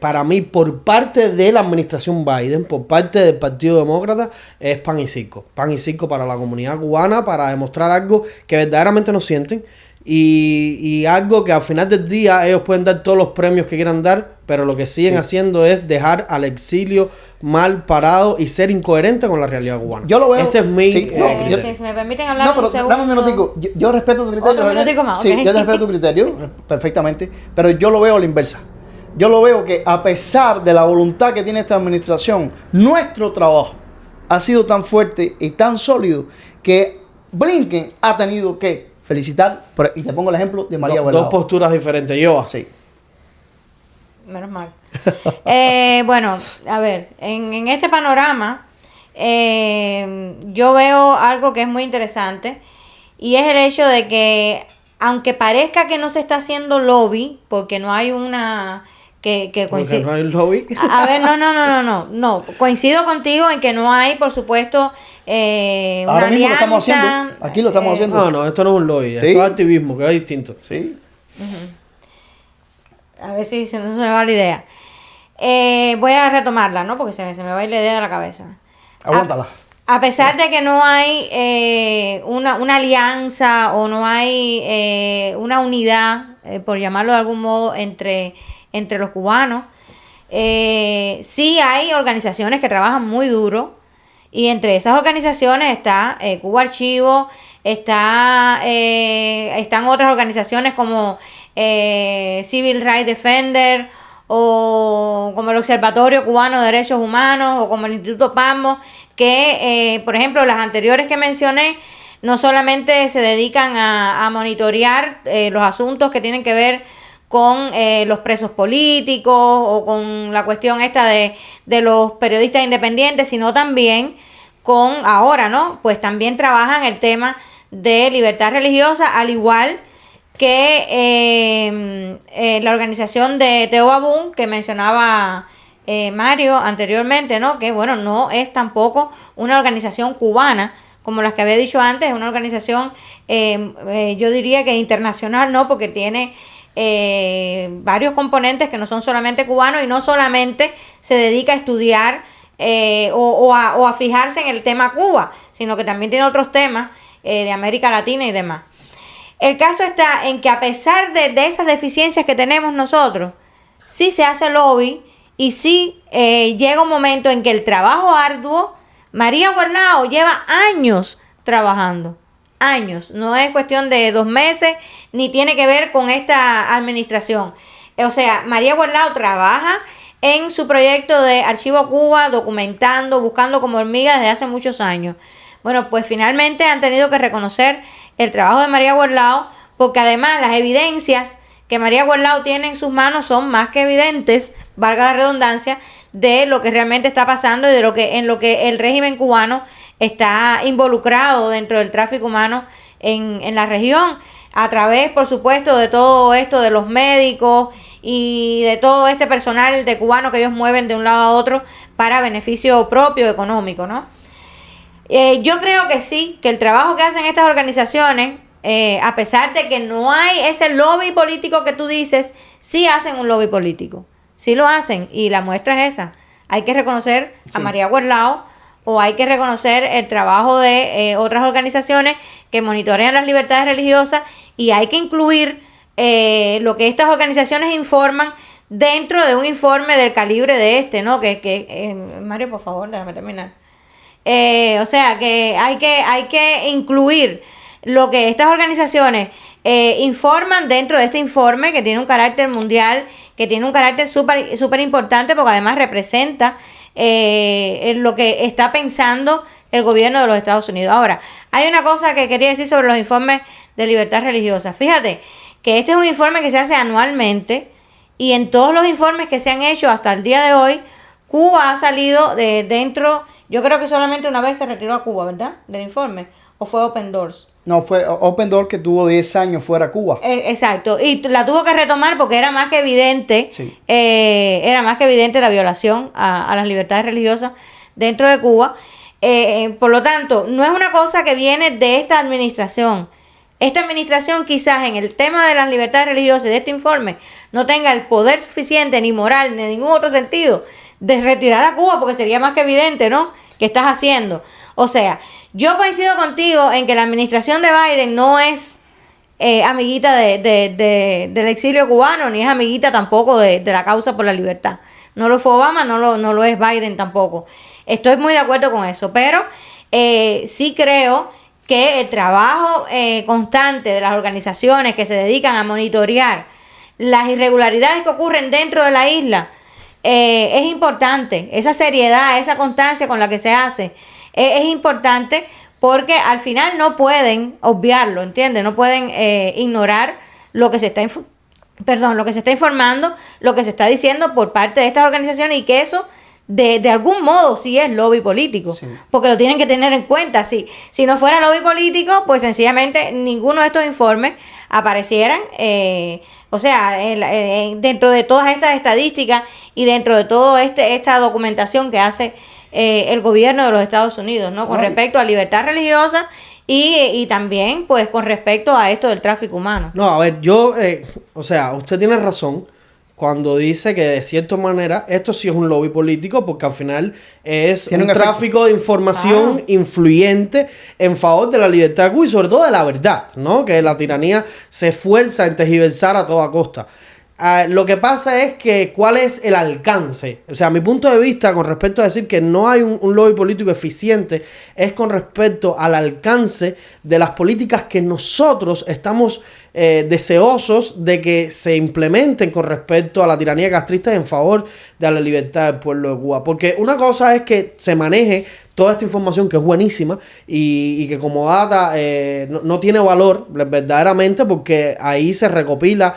para mí, por parte de la administración Biden, por parte del Partido Demócrata, es pan y circo. Pan y circo para la comunidad cubana, para demostrar algo que verdaderamente no sienten. Y algo que al final del día ellos pueden dar todos los premios que quieran dar, pero lo que siguen haciendo es dejar al exilio mal parado y ser incoherente con la realidad cubana. Yo lo veo. Ese es mi criterio. Si me permiten hablar un segundo. Dame un minutico. Yo respeto tu criterio. Otro minutico más, sí, okay. yo te respeto tu criterio perfectamente, pero yo lo veo a la inversa. Yo lo veo que a pesar de la voluntad que tiene esta administración, nuestro trabajo ha sido tan fuerte y tan sólido que Blinken ha tenido que felicitar, y te pongo el ejemplo de María Guardado. Dos posturas diferentes, yo. Sí. Menos mal. Bueno, a ver, en este panorama yo veo algo que es muy interesante y es el hecho de que aunque parezca que no se está haciendo lobby, porque no hay una... que coincide. ¿No hay lobby? A ver, no. Coincido contigo en que no hay, por supuesto, una Ahora mismo alianza. lo estamos haciendo. Aquí lo estamos haciendo. No, esto no es un lobby. ¿Sí? Esto es activismo, que es distinto. Sí. A ver si no se me va la idea. Voy a retomarla, ¿no? Porque se me va a ir la idea de la cabeza. Aguántala. A pesar de que no hay una alianza o no hay una unidad, por llamarlo de algún modo, entre los cubanos, sí hay organizaciones que trabajan muy duro y entre esas organizaciones está Cuba Archivo, están otras organizaciones como Civil Rights Defender o como el Observatorio Cubano de Derechos Humanos o como el Instituto Pasmo, que por ejemplo las anteriores que mencioné no solamente se dedican a monitorear los asuntos que tienen que ver con los presos políticos o con la cuestión esta de los periodistas independientes, sino también con ahora, ¿no? Pues también trabajan el tema de libertad religiosa, al igual que la organización de Teo Babún, que mencionaba Mario anteriormente, ¿no? Que bueno, no es tampoco una organización cubana, como las que había dicho antes, es una organización, yo diría que internacional, ¿no? Porque tiene varios componentes que no son solamente cubanos y no solamente se dedica a estudiar o a fijarse en el tema Cuba, sino que también tiene otros temas de América Latina y demás. El caso está en que a pesar de esas deficiencias que tenemos nosotros, sí se hace lobby y sí llega un momento en que el trabajo arduo, María Guardao lleva años trabajando, años, no es cuestión de 2 meses, ni tiene que ver con esta administración. O sea, María Guardao trabaja en su proyecto de Archivo Cuba, documentando, buscando como hormiga desde hace muchos años. Bueno, pues finalmente han tenido que reconocer el trabajo de María Guardao, porque además las evidencias que María Guardao tiene en sus manos son más que evidentes, valga la redundancia, de lo que realmente está pasando y de lo que en lo que el régimen cubano está involucrado dentro del tráfico humano en la región, a través, por supuesto, de todo esto de los médicos y de todo este personal de cubano que ellos mueven de un lado a otro para beneficio propio económico, ¿no? Yo creo que sí, que el trabajo que hacen estas organizaciones, a pesar de que no hay ese lobby político que tú dices, sí hacen un lobby político, sí lo hacen, y la muestra es esa. Hay que reconocer a María Guardao, o hay que reconocer el trabajo de otras organizaciones que monitorean las libertades religiosas, y hay que incluir lo que estas organizaciones informan dentro de un informe del calibre de este, ¿no? Mario, por favor, déjame terminar. O sea, que hay que incluir lo que estas organizaciones informan dentro de este informe, que tiene un carácter mundial, que tiene un carácter súper importante, porque además representa lo que está pensando el gobierno de los Estados Unidos. Ahora, hay una cosa que quería decir sobre los informes de libertad religiosa. Fíjate que este es un informe que se hace anualmente, y en todos los informes que se han hecho hasta el día de hoy, Cuba ha salido de dentro. Yo creo que solamente una vez se retiró a Cuba, ¿verdad? Del informe. ¿O fue Open Doors? No, fue Open Doors, que tuvo 10 años fuera de Cuba. Exacto. Y la tuvo que retomar porque era más que evidente, Sí. Era más que evidente la violación a las libertades religiosas dentro de Cuba. Por lo tanto, no es una cosa que viene de esta administración. Esta administración quizás en el tema de las libertades religiosas y de este informe no tenga el poder suficiente, ni moral, ni en ningún otro sentido, de retirar a Cuba, porque sería más que evidente, ¿no?, que estás haciendo. O sea, yo coincido contigo en que la administración de Biden no es amiguita del exilio cubano, ni es amiguita tampoco de la causa por la libertad. No lo fue Obama, no lo es Biden tampoco. Estoy muy de acuerdo con eso, pero sí creo que el trabajo constante de las organizaciones que se dedican a monitorear las irregularidades que ocurren dentro de la isla es importante. Esa seriedad, esa constancia con la que se hace es importante, porque al final no pueden obviarlo, ¿entiendes? No pueden ignorar lo que se está lo que se está informando, lo que se está diciendo por parte de estas organizaciones, y que eso de algún modo sí es lobby político, sí, porque lo tienen que tener en cuenta. Si no fuera lobby político, pues sencillamente ninguno de estos informes aparecieran, dentro de todas estas estadísticas y dentro de toda esta documentación que hace el gobierno de los Estados Unidos, ¿no? Con respecto a libertad religiosa y también, pues, con respecto a esto del tráfico humano. No, a ver, usted tiene razón cuando dice que de cierta manera esto sí es un lobby político, porque al final es un tráfico de información influyente en favor de la libertad de Cuba y sobre todo de la verdad, ¿no? Que la tiranía se esfuerza en tergiversar a toda costa. Lo que pasa es que ¿cuál es el alcance? O sea, mi punto de vista con respecto a decir que no hay un lobby político eficiente es con respecto al alcance de las políticas que nosotros estamos deseosos de que se implementen con respecto a la tiranía castrista en favor de la libertad del pueblo de Cuba. Porque una cosa es que se maneje toda esta información, que es buenísima y que como data no tiene valor verdaderamente, porque ahí se recopila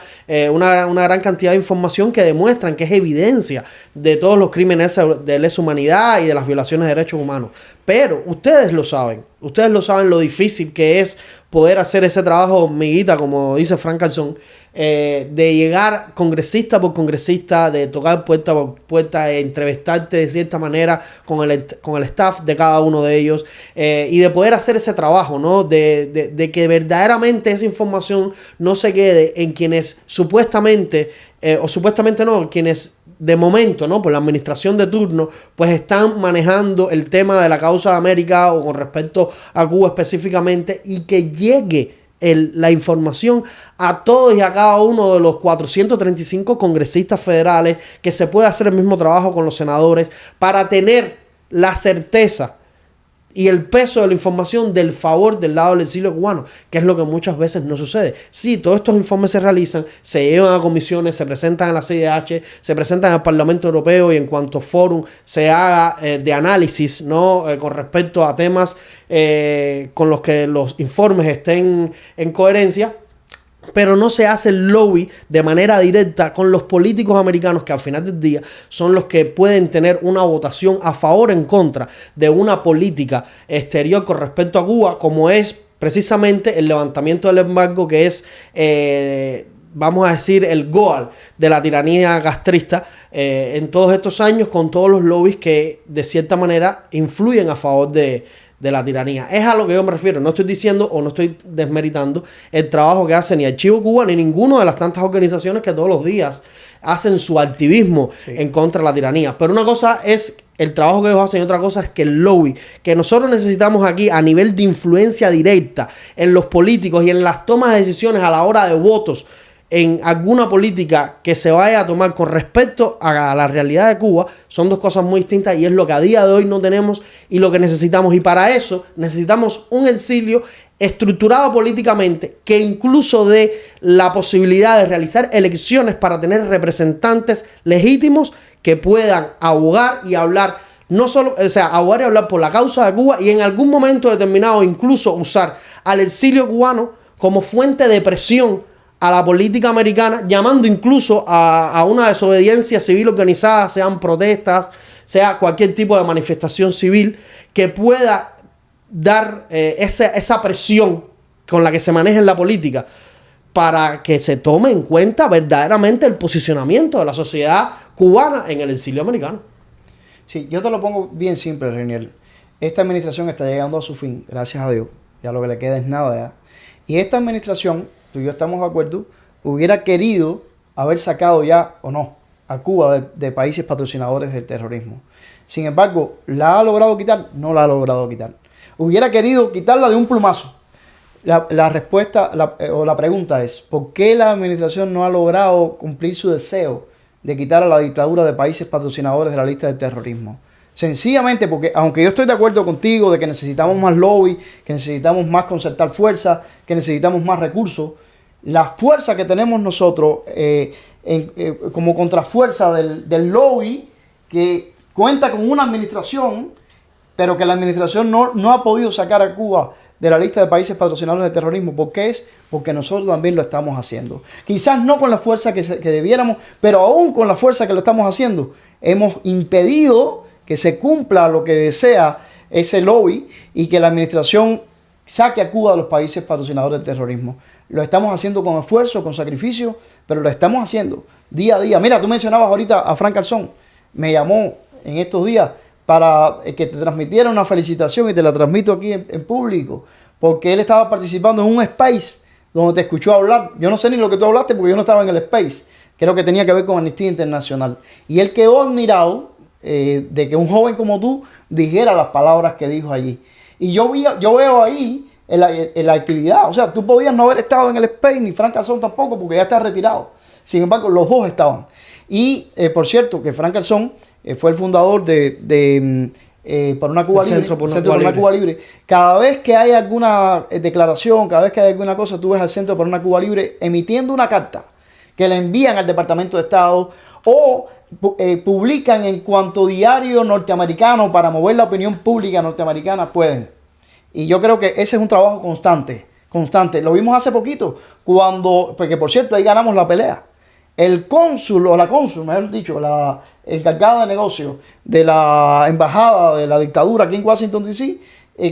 una gran cantidad de información que demuestran que es evidencia de todos los crímenes de lesa humanidad y de las violaciones de derechos humanos. Pero ustedes lo saben lo difícil que es poder hacer ese trabajo hormiguita, como dice Frank Calzón, de llegar congresista por congresista, de tocar puerta por puerta, de entrevistarte de cierta manera con el staff de cada uno de ellos, y de poder hacer ese trabajo, ¿no? De que verdaderamente esa información no se quede en quienes supuestamente, o supuestamente no, quienes de momento, ¿no? Por la administración de turno, pues están manejando el tema de la causa de América o con respecto a Cuba específicamente, y que llegue la información a todos y a cada uno de los 435 congresistas federales, que se pueda hacer el mismo trabajo con los senadores para tener la certeza y el peso de la información del favor del lado del exilio cubano, que es lo que muchas veces no sucede. Sí, todos estos informes se realizan, se llevan a comisiones, se presentan en la CIDH, se presentan al Parlamento Europeo, y en cuanto fórum se haga de análisis, ¿no? Con respecto a temas con los que los informes estén en coherencia, pero no se hace el lobby de manera directa con los políticos americanos, que al final del día son los que pueden tener una votación a favor o en contra de una política exterior con respecto a Cuba, como es precisamente el levantamiento del embargo, que es, vamos a decir, el goal de la tiranía castrista en todos estos años, con todos los lobbies que de cierta manera influyen a favor de la tiranía. Es a lo que yo me refiero. No estoy diciendo o no estoy desmeritando el trabajo que hace ni Archivo Cuba ni ninguna de las tantas organizaciones que todos los días hacen su activismo en contra de la tiranía. Pero una cosa es el trabajo que ellos hacen y otra cosa es que el lobby que nosotros necesitamos aquí a nivel de influencia directa en los políticos y en las tomas de decisiones a la hora de votos en alguna política que se vaya a tomar con respecto a la realidad de Cuba, son dos cosas muy distintas, y es lo que a día de hoy no tenemos y lo que necesitamos. Y para eso necesitamos un exilio estructurado políticamente, que incluso dé la posibilidad de realizar elecciones para tener representantes legítimos que puedan abogar y hablar, no solo, o sea, abogar y hablar por la causa de Cuba, y en algún momento determinado incluso usar al exilio cubano como fuente de presión a la política americana, llamando incluso a una desobediencia civil organizada, sean protestas, sea cualquier tipo de manifestación civil, que pueda dar esa presión con la que se maneja en la política, para que se tome en cuenta verdaderamente el posicionamiento de la sociedad cubana en el exilio americano. Sí, yo te lo pongo bien simple, Reniel. Esta administración está llegando a su fin, gracias a Dios. Ya lo que le queda es nada ya. Y esta administración, tú y yo estamos de acuerdo, hubiera querido haber sacado ya o no a Cuba de países patrocinadores del terrorismo. Sin embargo, ¿la ha logrado quitar? No la ha logrado quitar. Hubiera querido quitarla de un plumazo. La respuesta o la pregunta es, ¿por qué la administración no ha logrado cumplir su deseo de quitar a la dictadura de países patrocinadores de la lista del terrorismo? Sencillamente porque, aunque yo estoy de acuerdo contigo de que necesitamos más lobby, que necesitamos más concertar fuerza, que necesitamos más recursos, la fuerza que tenemos nosotros como contrafuerza del lobby, que cuenta con una administración, pero que la administración no ha podido sacar a Cuba de la lista de países patrocinadores del terrorismo. ¿Por qué es? Porque nosotros también lo estamos haciendo. Quizás no con la fuerza que debiéramos, pero aún con la fuerza que lo estamos haciendo, hemos impedido que se cumpla lo que desea ese lobby y que la administración saque a Cuba de los países patrocinadores del terrorismo. Lo estamos haciendo con esfuerzo, con sacrificio, pero lo estamos haciendo día a día. Mira, tú mencionabas ahorita a Frank Calzón. Me llamó en estos días para que te transmitiera una felicitación, y te la transmito aquí en público, porque él estaba participando en un space donde te escuchó hablar. Yo no sé ni lo que tú hablaste porque yo no estaba en el space. Creo que tenía que ver con Amnistía Internacional. Y él quedó admirado de que un joven como tú dijera las palabras que dijo allí. Y yo veo ahí en la actividad, o sea, tú podías no haber estado en el space, ni Frank Calzón tampoco, porque ya está retirado. Sin embargo, los dos estaban. Y por cierto, que Frank Calzón fue el fundador de Por una Cuba Libre, Centro por una Cuba Libre. Cada vez que hay alguna declaración, cada vez que hay alguna cosa, tú ves al Centro por una Cuba Libre emitiendo una carta que le envían al Departamento de Estado, o publican en cuanto diario norteamericano para mover la opinión pública norteamericana pueden. Y yo creo que ese es un trabajo constante. Lo vimos hace poquito, porque por cierto, ahí ganamos la pelea. el cónsul o la cónsul, mejor dicho, la encargada de negocios de la embajada de la dictadura aquí en Washington D.C.,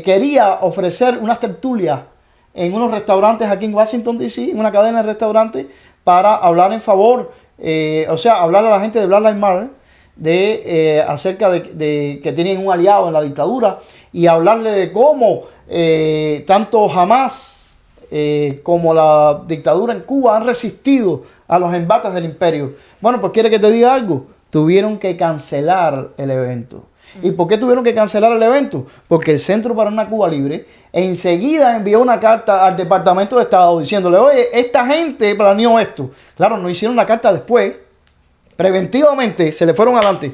quería ofrecer unas tertulias en unos restaurantes aquí en Washington D.C., una cadena de restaurantes, para hablar en favor, hablar a la gente de Black Lives Matter, acerca de que tienen un aliado en la dictadura, y hablarle de cómo tanto Hamas como la dictadura en Cuba han resistido a los embates del imperio. Bueno, pues quiere que te diga algo, tuvieron que cancelar el evento. ¿Y por qué tuvieron que cancelar el evento? Porque el Centro para una Cuba Libre enseguida envió una carta al Departamento de Estado diciéndole, oye, esta gente planeó esto. Claro, no hicieron la carta después, preventivamente se le fueron adelante,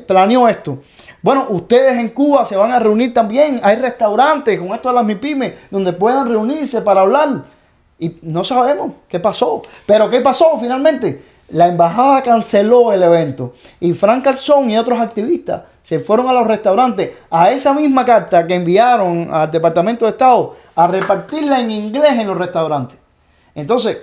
planeó esto. Bueno, ustedes en Cuba se van a reunir también, hay restaurantes con esto de las MIPYME donde puedan reunirse para hablar. Y no sabemos qué pasó. Pero ¿qué pasó finalmente? La embajada canceló el evento y Frank Calzón y otros activistas se fueron a los restaurantes a esa misma carta que enviaron al Departamento de Estado a repartirla en inglés en los restaurantes. Entonces,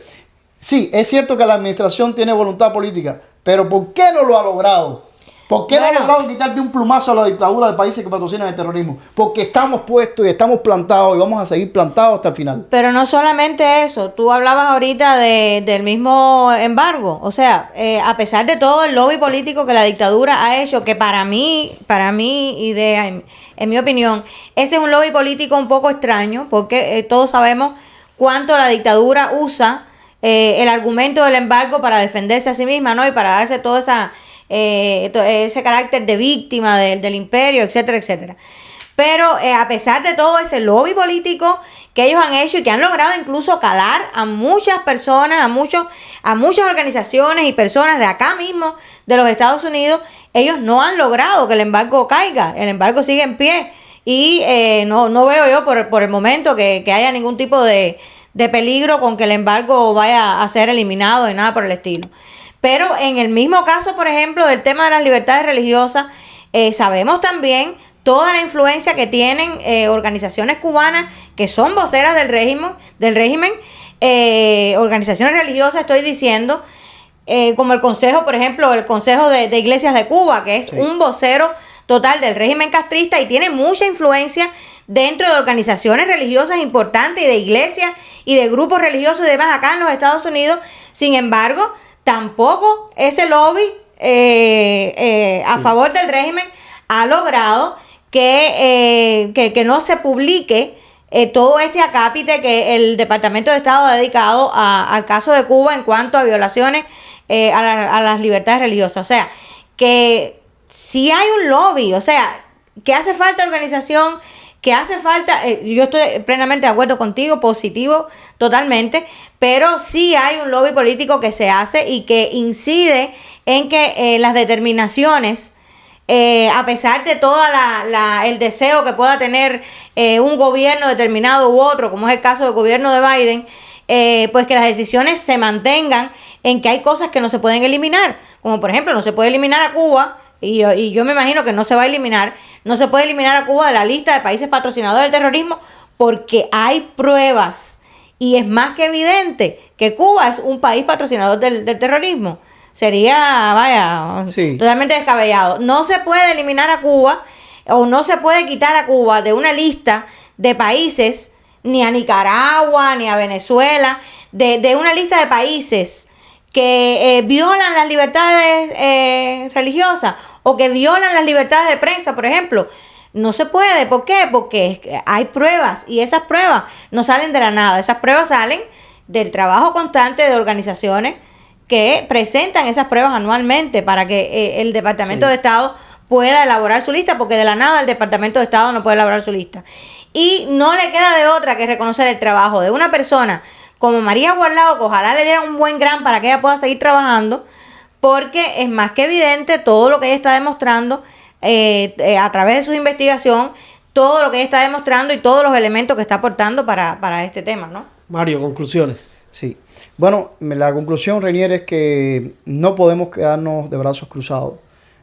sí, es cierto que la administración tiene voluntad política, pero ¿por qué no lo ha logrado? ¿Por qué no ha logrado quitar de un plumazo a la dictadura de países que patrocinan el terrorismo? Porque estamos puestos y estamos plantados y vamos a seguir plantados hasta el final. Pero no solamente eso, tú hablabas ahorita del mismo embargo. O sea, a pesar de todo el lobby político que la dictadura ha hecho, que para mi idea, en mi opinión, ese es un lobby político un poco extraño, porque todos sabemos cuánto la dictadura usa el argumento del embargo para defenderse a sí misma, ¿no? Y para darse toda ese carácter de víctima del imperio, etcétera, etcétera. Pero a pesar de todo ese lobby político que ellos han hecho y que han logrado incluso calar a muchas personas, a muchas organizaciones y personas de acá mismo, de los Estados Unidos, ellos no han logrado que el embargo caiga. El embargo sigue en pie y no veo yo por el momento que haya ningún tipo de peligro con que el embargo vaya a ser eliminado y nada por el estilo. Pero en el mismo caso, por ejemplo, del tema de las libertades religiosas, sabemos también toda la influencia que tienen organizaciones cubanas que son voceras del régimen, organizaciones religiosas, estoy diciendo, como el Consejo, por ejemplo, el Consejo de Iglesias de Cuba, que es un vocero total del régimen castrista y tiene mucha influencia dentro de organizaciones religiosas importantes y de iglesias y de grupos religiosos y demás acá en los Estados Unidos. Sin embargo, tampoco ese lobby a favor del régimen ha logrado que no se publique todo este acápite que el Departamento de Estado ha dedicado al caso de Cuba en cuanto a violaciones a las libertades religiosas. O sea, que sí hay un lobby, o sea, que hace falta organización, que hace falta, yo estoy plenamente de acuerdo contigo, positivo totalmente, pero sí hay un lobby político que se hace y que incide en que las determinaciones, a pesar de todo el deseo que pueda tener un gobierno determinado u otro, como es el caso del gobierno de Biden, pues que las decisiones se mantengan en que hay cosas que no se pueden eliminar, como por ejemplo no se puede eliminar a Cuba, y yo me imagino que no se va a eliminar, no se puede eliminar a Cuba de la lista de países patrocinadores del terrorismo porque hay pruebas y es más que evidente que Cuba es un país patrocinador del terrorismo. Sería, totalmente descabellado. No se puede eliminar a Cuba o no se puede quitar a Cuba de una lista de países, ni a Nicaragua, ni a Venezuela, de una lista de países que violan las libertades religiosas o que violan las libertades de prensa, por ejemplo. No se puede. ¿Por qué? Porque hay pruebas y esas pruebas no salen de la nada. Esas pruebas salen del trabajo constante de organizaciones que presentan esas pruebas anualmente para que el Departamento de Estado pueda elaborar su lista, porque de la nada el Departamento de Estado no puede elaborar su lista. Y no le queda de otra que reconocer el trabajo de una persona como María Guardado, que ojalá le diera un buen gran para que ella pueda seguir trabajando, porque es más que evidente todo lo que ella está demostrando a través de su investigación, todo lo que ella está demostrando y todos los elementos que está aportando para este tema, ¿no? Mario, conclusiones. Sí. Bueno, la conclusión, Reinier, es que no podemos quedarnos de brazos cruzados.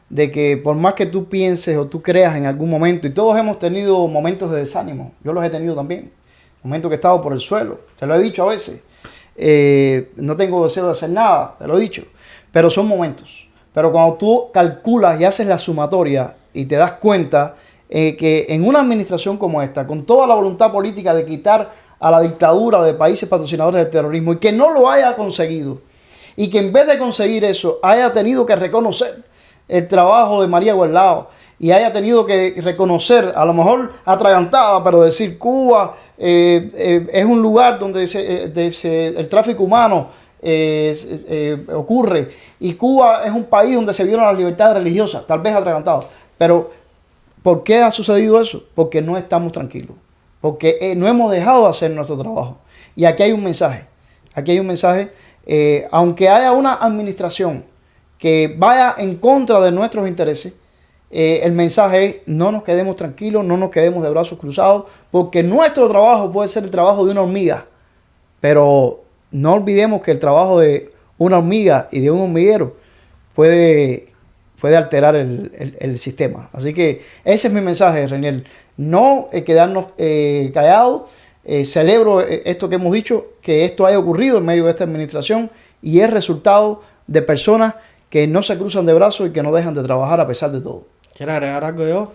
De que por más que tú pienses o tú creas en algún momento, y todos hemos tenido momentos de desánimo, yo los he tenido también, momentos que he estado por el suelo, te lo he dicho a veces, no tengo deseo de hacer nada, te lo he dicho, pero son momentos. Pero cuando tú calculas y haces la sumatoria y te das cuenta que en una administración como esta, con toda la voluntad política de quitar a la dictadura de países patrocinadores del terrorismo y que no lo haya conseguido, y que en vez de conseguir eso haya tenido que reconocer el trabajo de María Guardado y haya tenido que reconocer, a lo mejor atragantada, pero decir Cuba es un lugar donde el tráfico humano ocurre, y Cuba es un país donde se violan las libertades religiosas, tal vez atragantado, pero ¿por qué ha sucedido eso? Porque no estamos tranquilos, porque no hemos dejado de hacer nuestro trabajo. Y aquí hay un mensaje, aunque haya una administración que vaya en contra de nuestros intereses, el mensaje es: no nos quedemos tranquilos, no nos quedemos de brazos cruzados, porque nuestro trabajo puede ser el trabajo de una hormiga, pero no olvidemos que el trabajo de una hormiga y de un hormiguero puede alterar el sistema. Así que ese es mi mensaje, Reniel. No quedarnos callados. Celebro esto que hemos dicho, que esto haya ocurrido en medio de esta administración y es resultado de personas que no se cruzan de brazos y que no dejan de trabajar a pesar de todo. ¿Quieres agregar algo yo?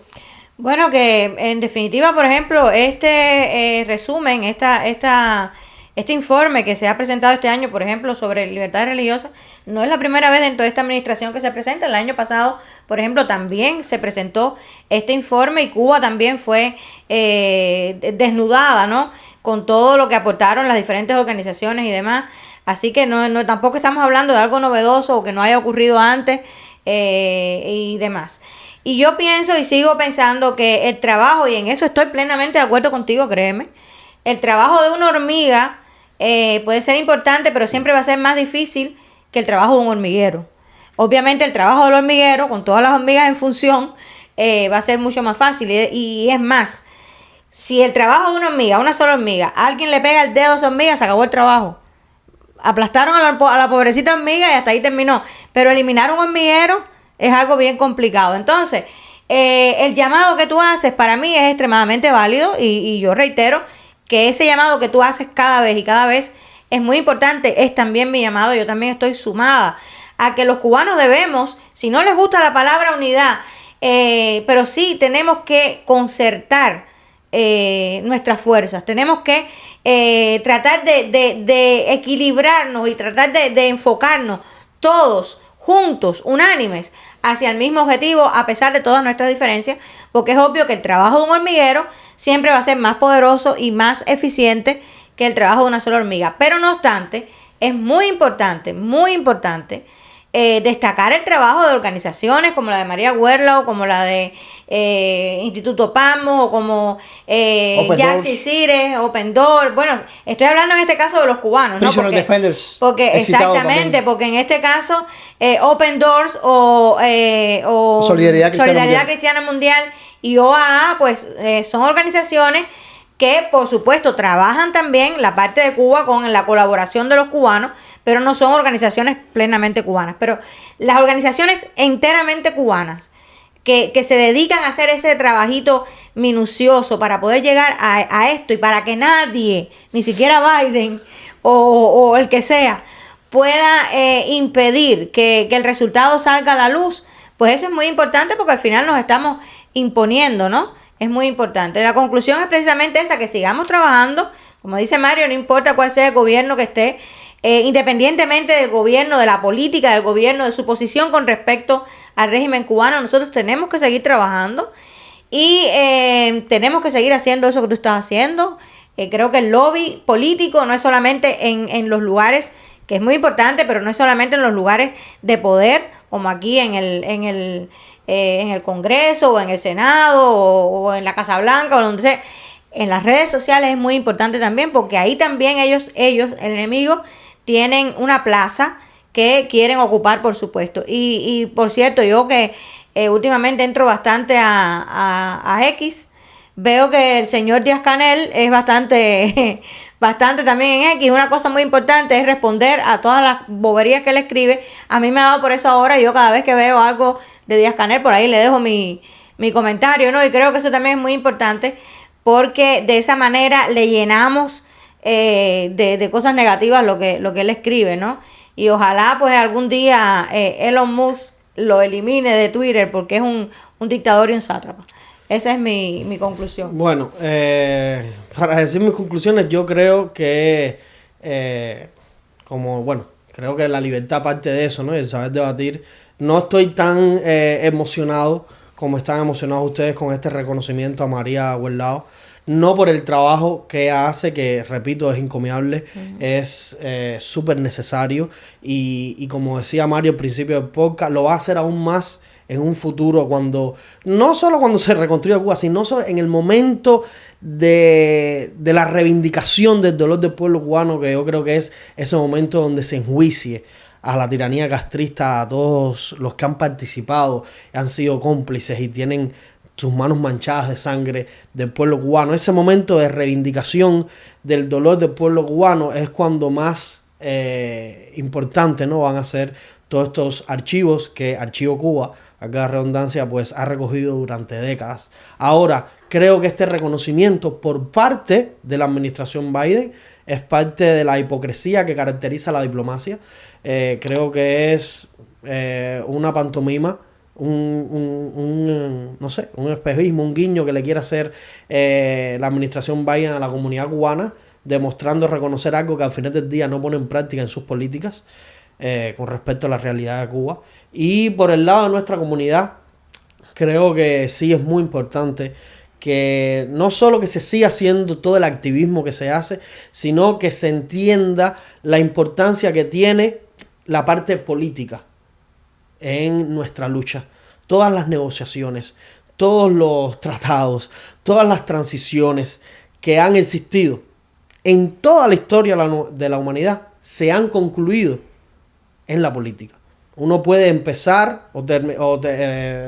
Bueno, que en definitiva, por ejemplo, este resumen, este informe que se ha presentado este año, por ejemplo, sobre libertades religiosas, no es la primera vez dentro de esta administración que se presenta. El año pasado, por ejemplo, también se presentó este informe y Cuba también fue desnudada, ¿no? Con todo lo que aportaron las diferentes organizaciones y demás. Así que no tampoco estamos hablando de algo novedoso o que no haya ocurrido antes y demás. Y yo pienso y sigo pensando que el trabajo, y en eso estoy plenamente de acuerdo contigo, créeme, el trabajo de una hormiga puede ser importante, pero siempre va a ser más difícil que el trabajo de un hormiguero. Obviamente el trabajo del hormiguero, con todas las hormigas en función, va a ser mucho más fácil. Y es más, si el trabajo de una hormiga, una sola hormiga, alguien le pega el dedo a esa hormiga, se acabó el trabajo. Aplastaron a la pobrecita hormiga y hasta ahí terminó. Pero eliminar un hormiguero es algo bien complicado. Entonces, el llamado que tú haces para mí es extremadamente válido y yo reitero que ese llamado que tú haces cada vez es muy importante. Es también mi llamado. Yo también estoy sumada a que los cubanos debemos, si no les gusta la palabra unidad, pero sí tenemos que concertar nuestras fuerzas. Tenemos que tratar de equilibrarnos y tratar de enfocarnos todos juntos, unánimes, hacia el mismo objetivo a pesar de todas nuestras diferencias, porque es obvio que el trabajo de un hormiguero siempre va a ser más poderoso y más eficiente que el trabajo de una sola hormiga. Pero no obstante, es muy importante destacar el trabajo de organizaciones como la de María Guerla o como la de Instituto Pamos o como Jaxi Cires, Open Door. Bueno, estoy hablando en este caso de los cubanos, ¿no? Porque exactamente, porque en este caso Open Doors o Solidaridad Cristiana Mundial y OAA, pues son organizaciones que por supuesto trabajan también la parte de Cuba con la colaboración de los cubanos, pero no son organizaciones plenamente cubanas. Pero las organizaciones enteramente cubanas que se dedican a hacer ese trabajito minucioso para poder llegar a esto y para que nadie, ni siquiera Biden o el que sea, pueda impedir que el resultado salga a la luz, pues eso es muy importante porque al final nos estamos imponiendo, ¿no? Es muy importante. La conclusión es precisamente esa, que sigamos trabajando, como dice Mario, no importa cuál sea el gobierno que esté, independientemente del gobierno, de la política del gobierno, de su posición con respecto al régimen cubano, nosotros tenemos que seguir trabajando y tenemos que seguir haciendo eso que tú estás haciendo. Creo que el lobby político no es solamente en los lugares, que es muy importante, pero no es solamente en los lugares de poder, como aquí en el Congreso o en el Senado o en la Casa Blanca o donde sea. En las redes sociales es muy importante también, porque ahí también ellos, el enemigo, tienen una plaza que quieren ocupar, por supuesto. Y por cierto, yo que últimamente entro bastante a X, veo que el señor Díaz-Canel es bastante también en X. Una cosa muy importante es responder a todas las boberías que él escribe. A mí me ha dado por eso ahora, yo cada vez que veo algo de Díaz-Canel, por ahí le dejo mi comentario, ¿no? Y creo que eso también es muy importante, porque de esa manera le llenamos de cosas negativas lo que él escribe, ¿no? Y ojalá pues algún día Elon Musk lo elimine de Twitter porque es un dictador y un sátrapa. Esa es mi conclusión. Bueno, para decir mis conclusiones, yo creo que, creo que la libertad parte de eso, ¿no? El saber debatir. No estoy tan emocionado como están emocionados ustedes con este reconocimiento a María Huerdao. No por el trabajo que hace, que repito, es encomiable, es súper necesario. Y como decía Mario al principio del podcast, lo va a hacer aún más en un futuro, no solo cuando se reconstruya Cuba, sino en el momento de la reivindicación del dolor del pueblo cubano, que yo creo que es ese momento donde se enjuicie a la tiranía castrista, a todos los que han participado, han sido cómplices y tienen sus manos manchadas de sangre del pueblo cubano. Ese momento de reivindicación del dolor del pueblo cubano es cuando más importante, ¿no?, van a ser todos estos archivos que Archivo Cuba, acá la redundancia, pues ha recogido durante décadas. Ahora, creo que este reconocimiento por parte de la administración Biden es parte de la hipocresía que caracteriza la diplomacia. Creo que es una pantomima, un espejismo, un guiño que le quiere hacer la administración Biden a la comunidad cubana, demostrando reconocer algo que al final del día no pone en práctica en sus políticas con respecto a la realidad de Cuba. Y por el lado de nuestra comunidad, creo que sí es muy importante que no solo que se siga haciendo todo el activismo que se hace, sino que se entienda la importancia que tiene la parte política en nuestra lucha. Todas las negociaciones, todos los tratados, todas las transiciones que han existido en toda la historia de la humanidad se han concluido en la política. Uno puede empezar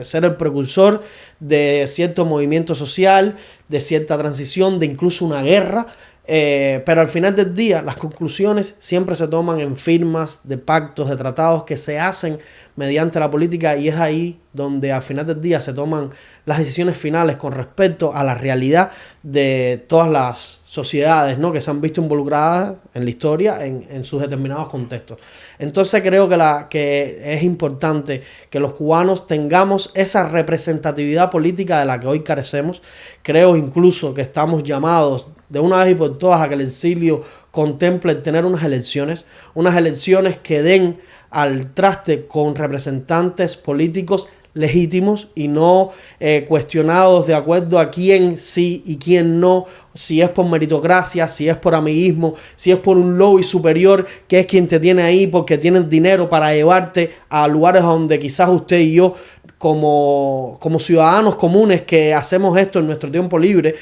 ser el precursor de cierto movimiento social, de cierta transición, de incluso una guerra, pero al final del día las conclusiones siempre se toman en firmas de pactos, de tratados que se hacen mediante la política, y es ahí donde al final del día se toman las decisiones finales con respecto a la realidad de todas las sociedades, ¿no?, que se han visto involucradas en la historia en sus determinados contextos. Entonces creo que es importante que los cubanos tengamos esa representatividad política de la que hoy carecemos. Creo incluso que estamos llamados de una vez y por todas a que el exilio contemple tener unas elecciones que den al traste con representantes políticos legítimos y no cuestionados de acuerdo a quién sí y quién no, si es por meritocracia, si es por amiguismo, si es por un lobby superior que es quien te tiene ahí porque tienen dinero para llevarte a lugares donde quizás usted y yo como ciudadanos comunes que hacemos esto en nuestro tiempo libre,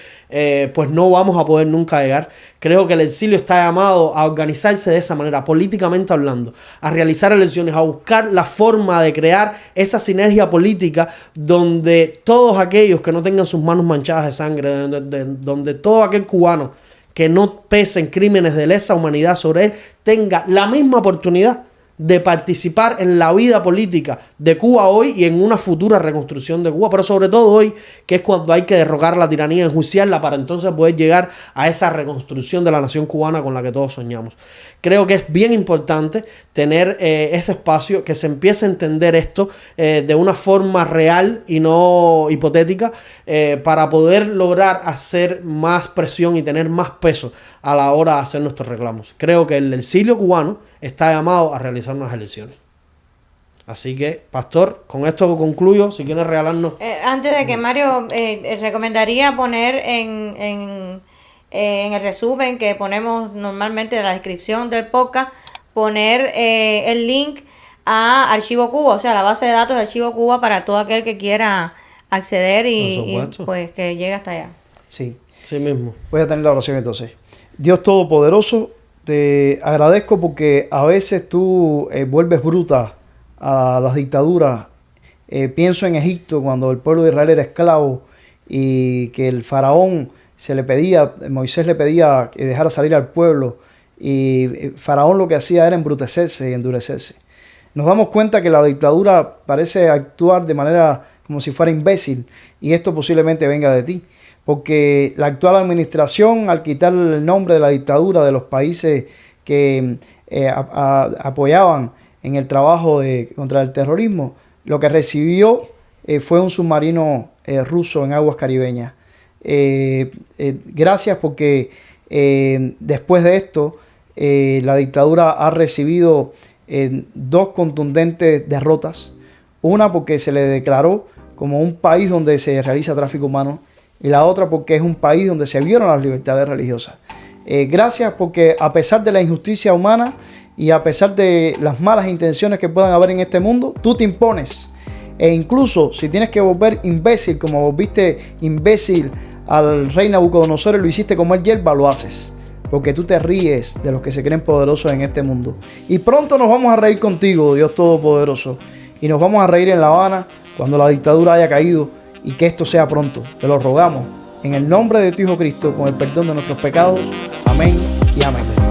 pues no vamos a poder nunca llegar. Creo que el exilio está llamado a organizarse de esa manera, políticamente hablando, a realizar elecciones, a buscar la forma de crear esa sinergia política donde todos aquellos que no tengan sus manos manchadas de sangre, donde todo aquel cubano que no pesen crímenes de lesa humanidad sobre él tenga la misma oportunidad de participar en la vida política de Cuba hoy y en una futura reconstrucción de Cuba, pero sobre todo hoy, que es cuando hay que derrocar la tiranía, enjuiciarla para entonces poder llegar a esa reconstrucción de la nación cubana con la que todos soñamos. Creo que es bien importante tener ese espacio, que se empiece a entender esto de una forma real y no hipotética, para poder lograr hacer más presión y tener más peso a la hora de hacer nuestros reclamos. Creo que el exilio cubano está llamado a realizar unas elecciones. Así que, Pastor, con esto concluyo. Si quieres regalarnos... Antes de que Mario, recomendaría poner en el resumen que ponemos normalmente en la descripción del podcast, poner el link a Archivo Cuba, o sea, la base de datos de Archivo Cuba para todo aquel que quiera acceder y pues que llegue hasta allá. Sí. Sí mismo. Voy a tener la oración entonces. Dios Todopoderoso, te agradezco porque a veces tú vuelves bruta a las dictaduras. Pienso en Egipto cuando el pueblo de Israel era esclavo y que el faraón Moisés le pedía que dejara salir al pueblo, y Faraón lo que hacía era embrutecerse y endurecerse. Nos damos cuenta que la dictadura parece actuar de manera como si fuera imbécil, y esto posiblemente venga de ti. porque la actual administración, al quitar el nombre de la dictadura de los países que apoyaban en el trabajo contra el terrorismo, lo que recibió fue un submarino ruso en aguas caribeñas. Gracias porque después de esto la dictadura ha recibido dos contundentes derrotas. Una porque se le declaró como un país donde se realiza tráfico humano y la otra porque es un país donde se violan las libertades religiosas. Gracias porque a pesar de la injusticia humana y a pesar de las malas intenciones que puedan haber en este mundo, tú te impones. E incluso si tienes que volver imbécil, como volviste imbécil al rey Nabucodonosor y lo hiciste comer hierba, lo haces. Porque tú te ríes de los que se creen poderosos en este mundo. Y pronto nos vamos a reír contigo, Dios Todopoderoso. Y nos vamos a reír en La Habana cuando la dictadura haya caído y que esto sea pronto. Te lo rogamos en el nombre de tu Hijo Cristo, con el perdón de nuestros pecados. Amén y amén.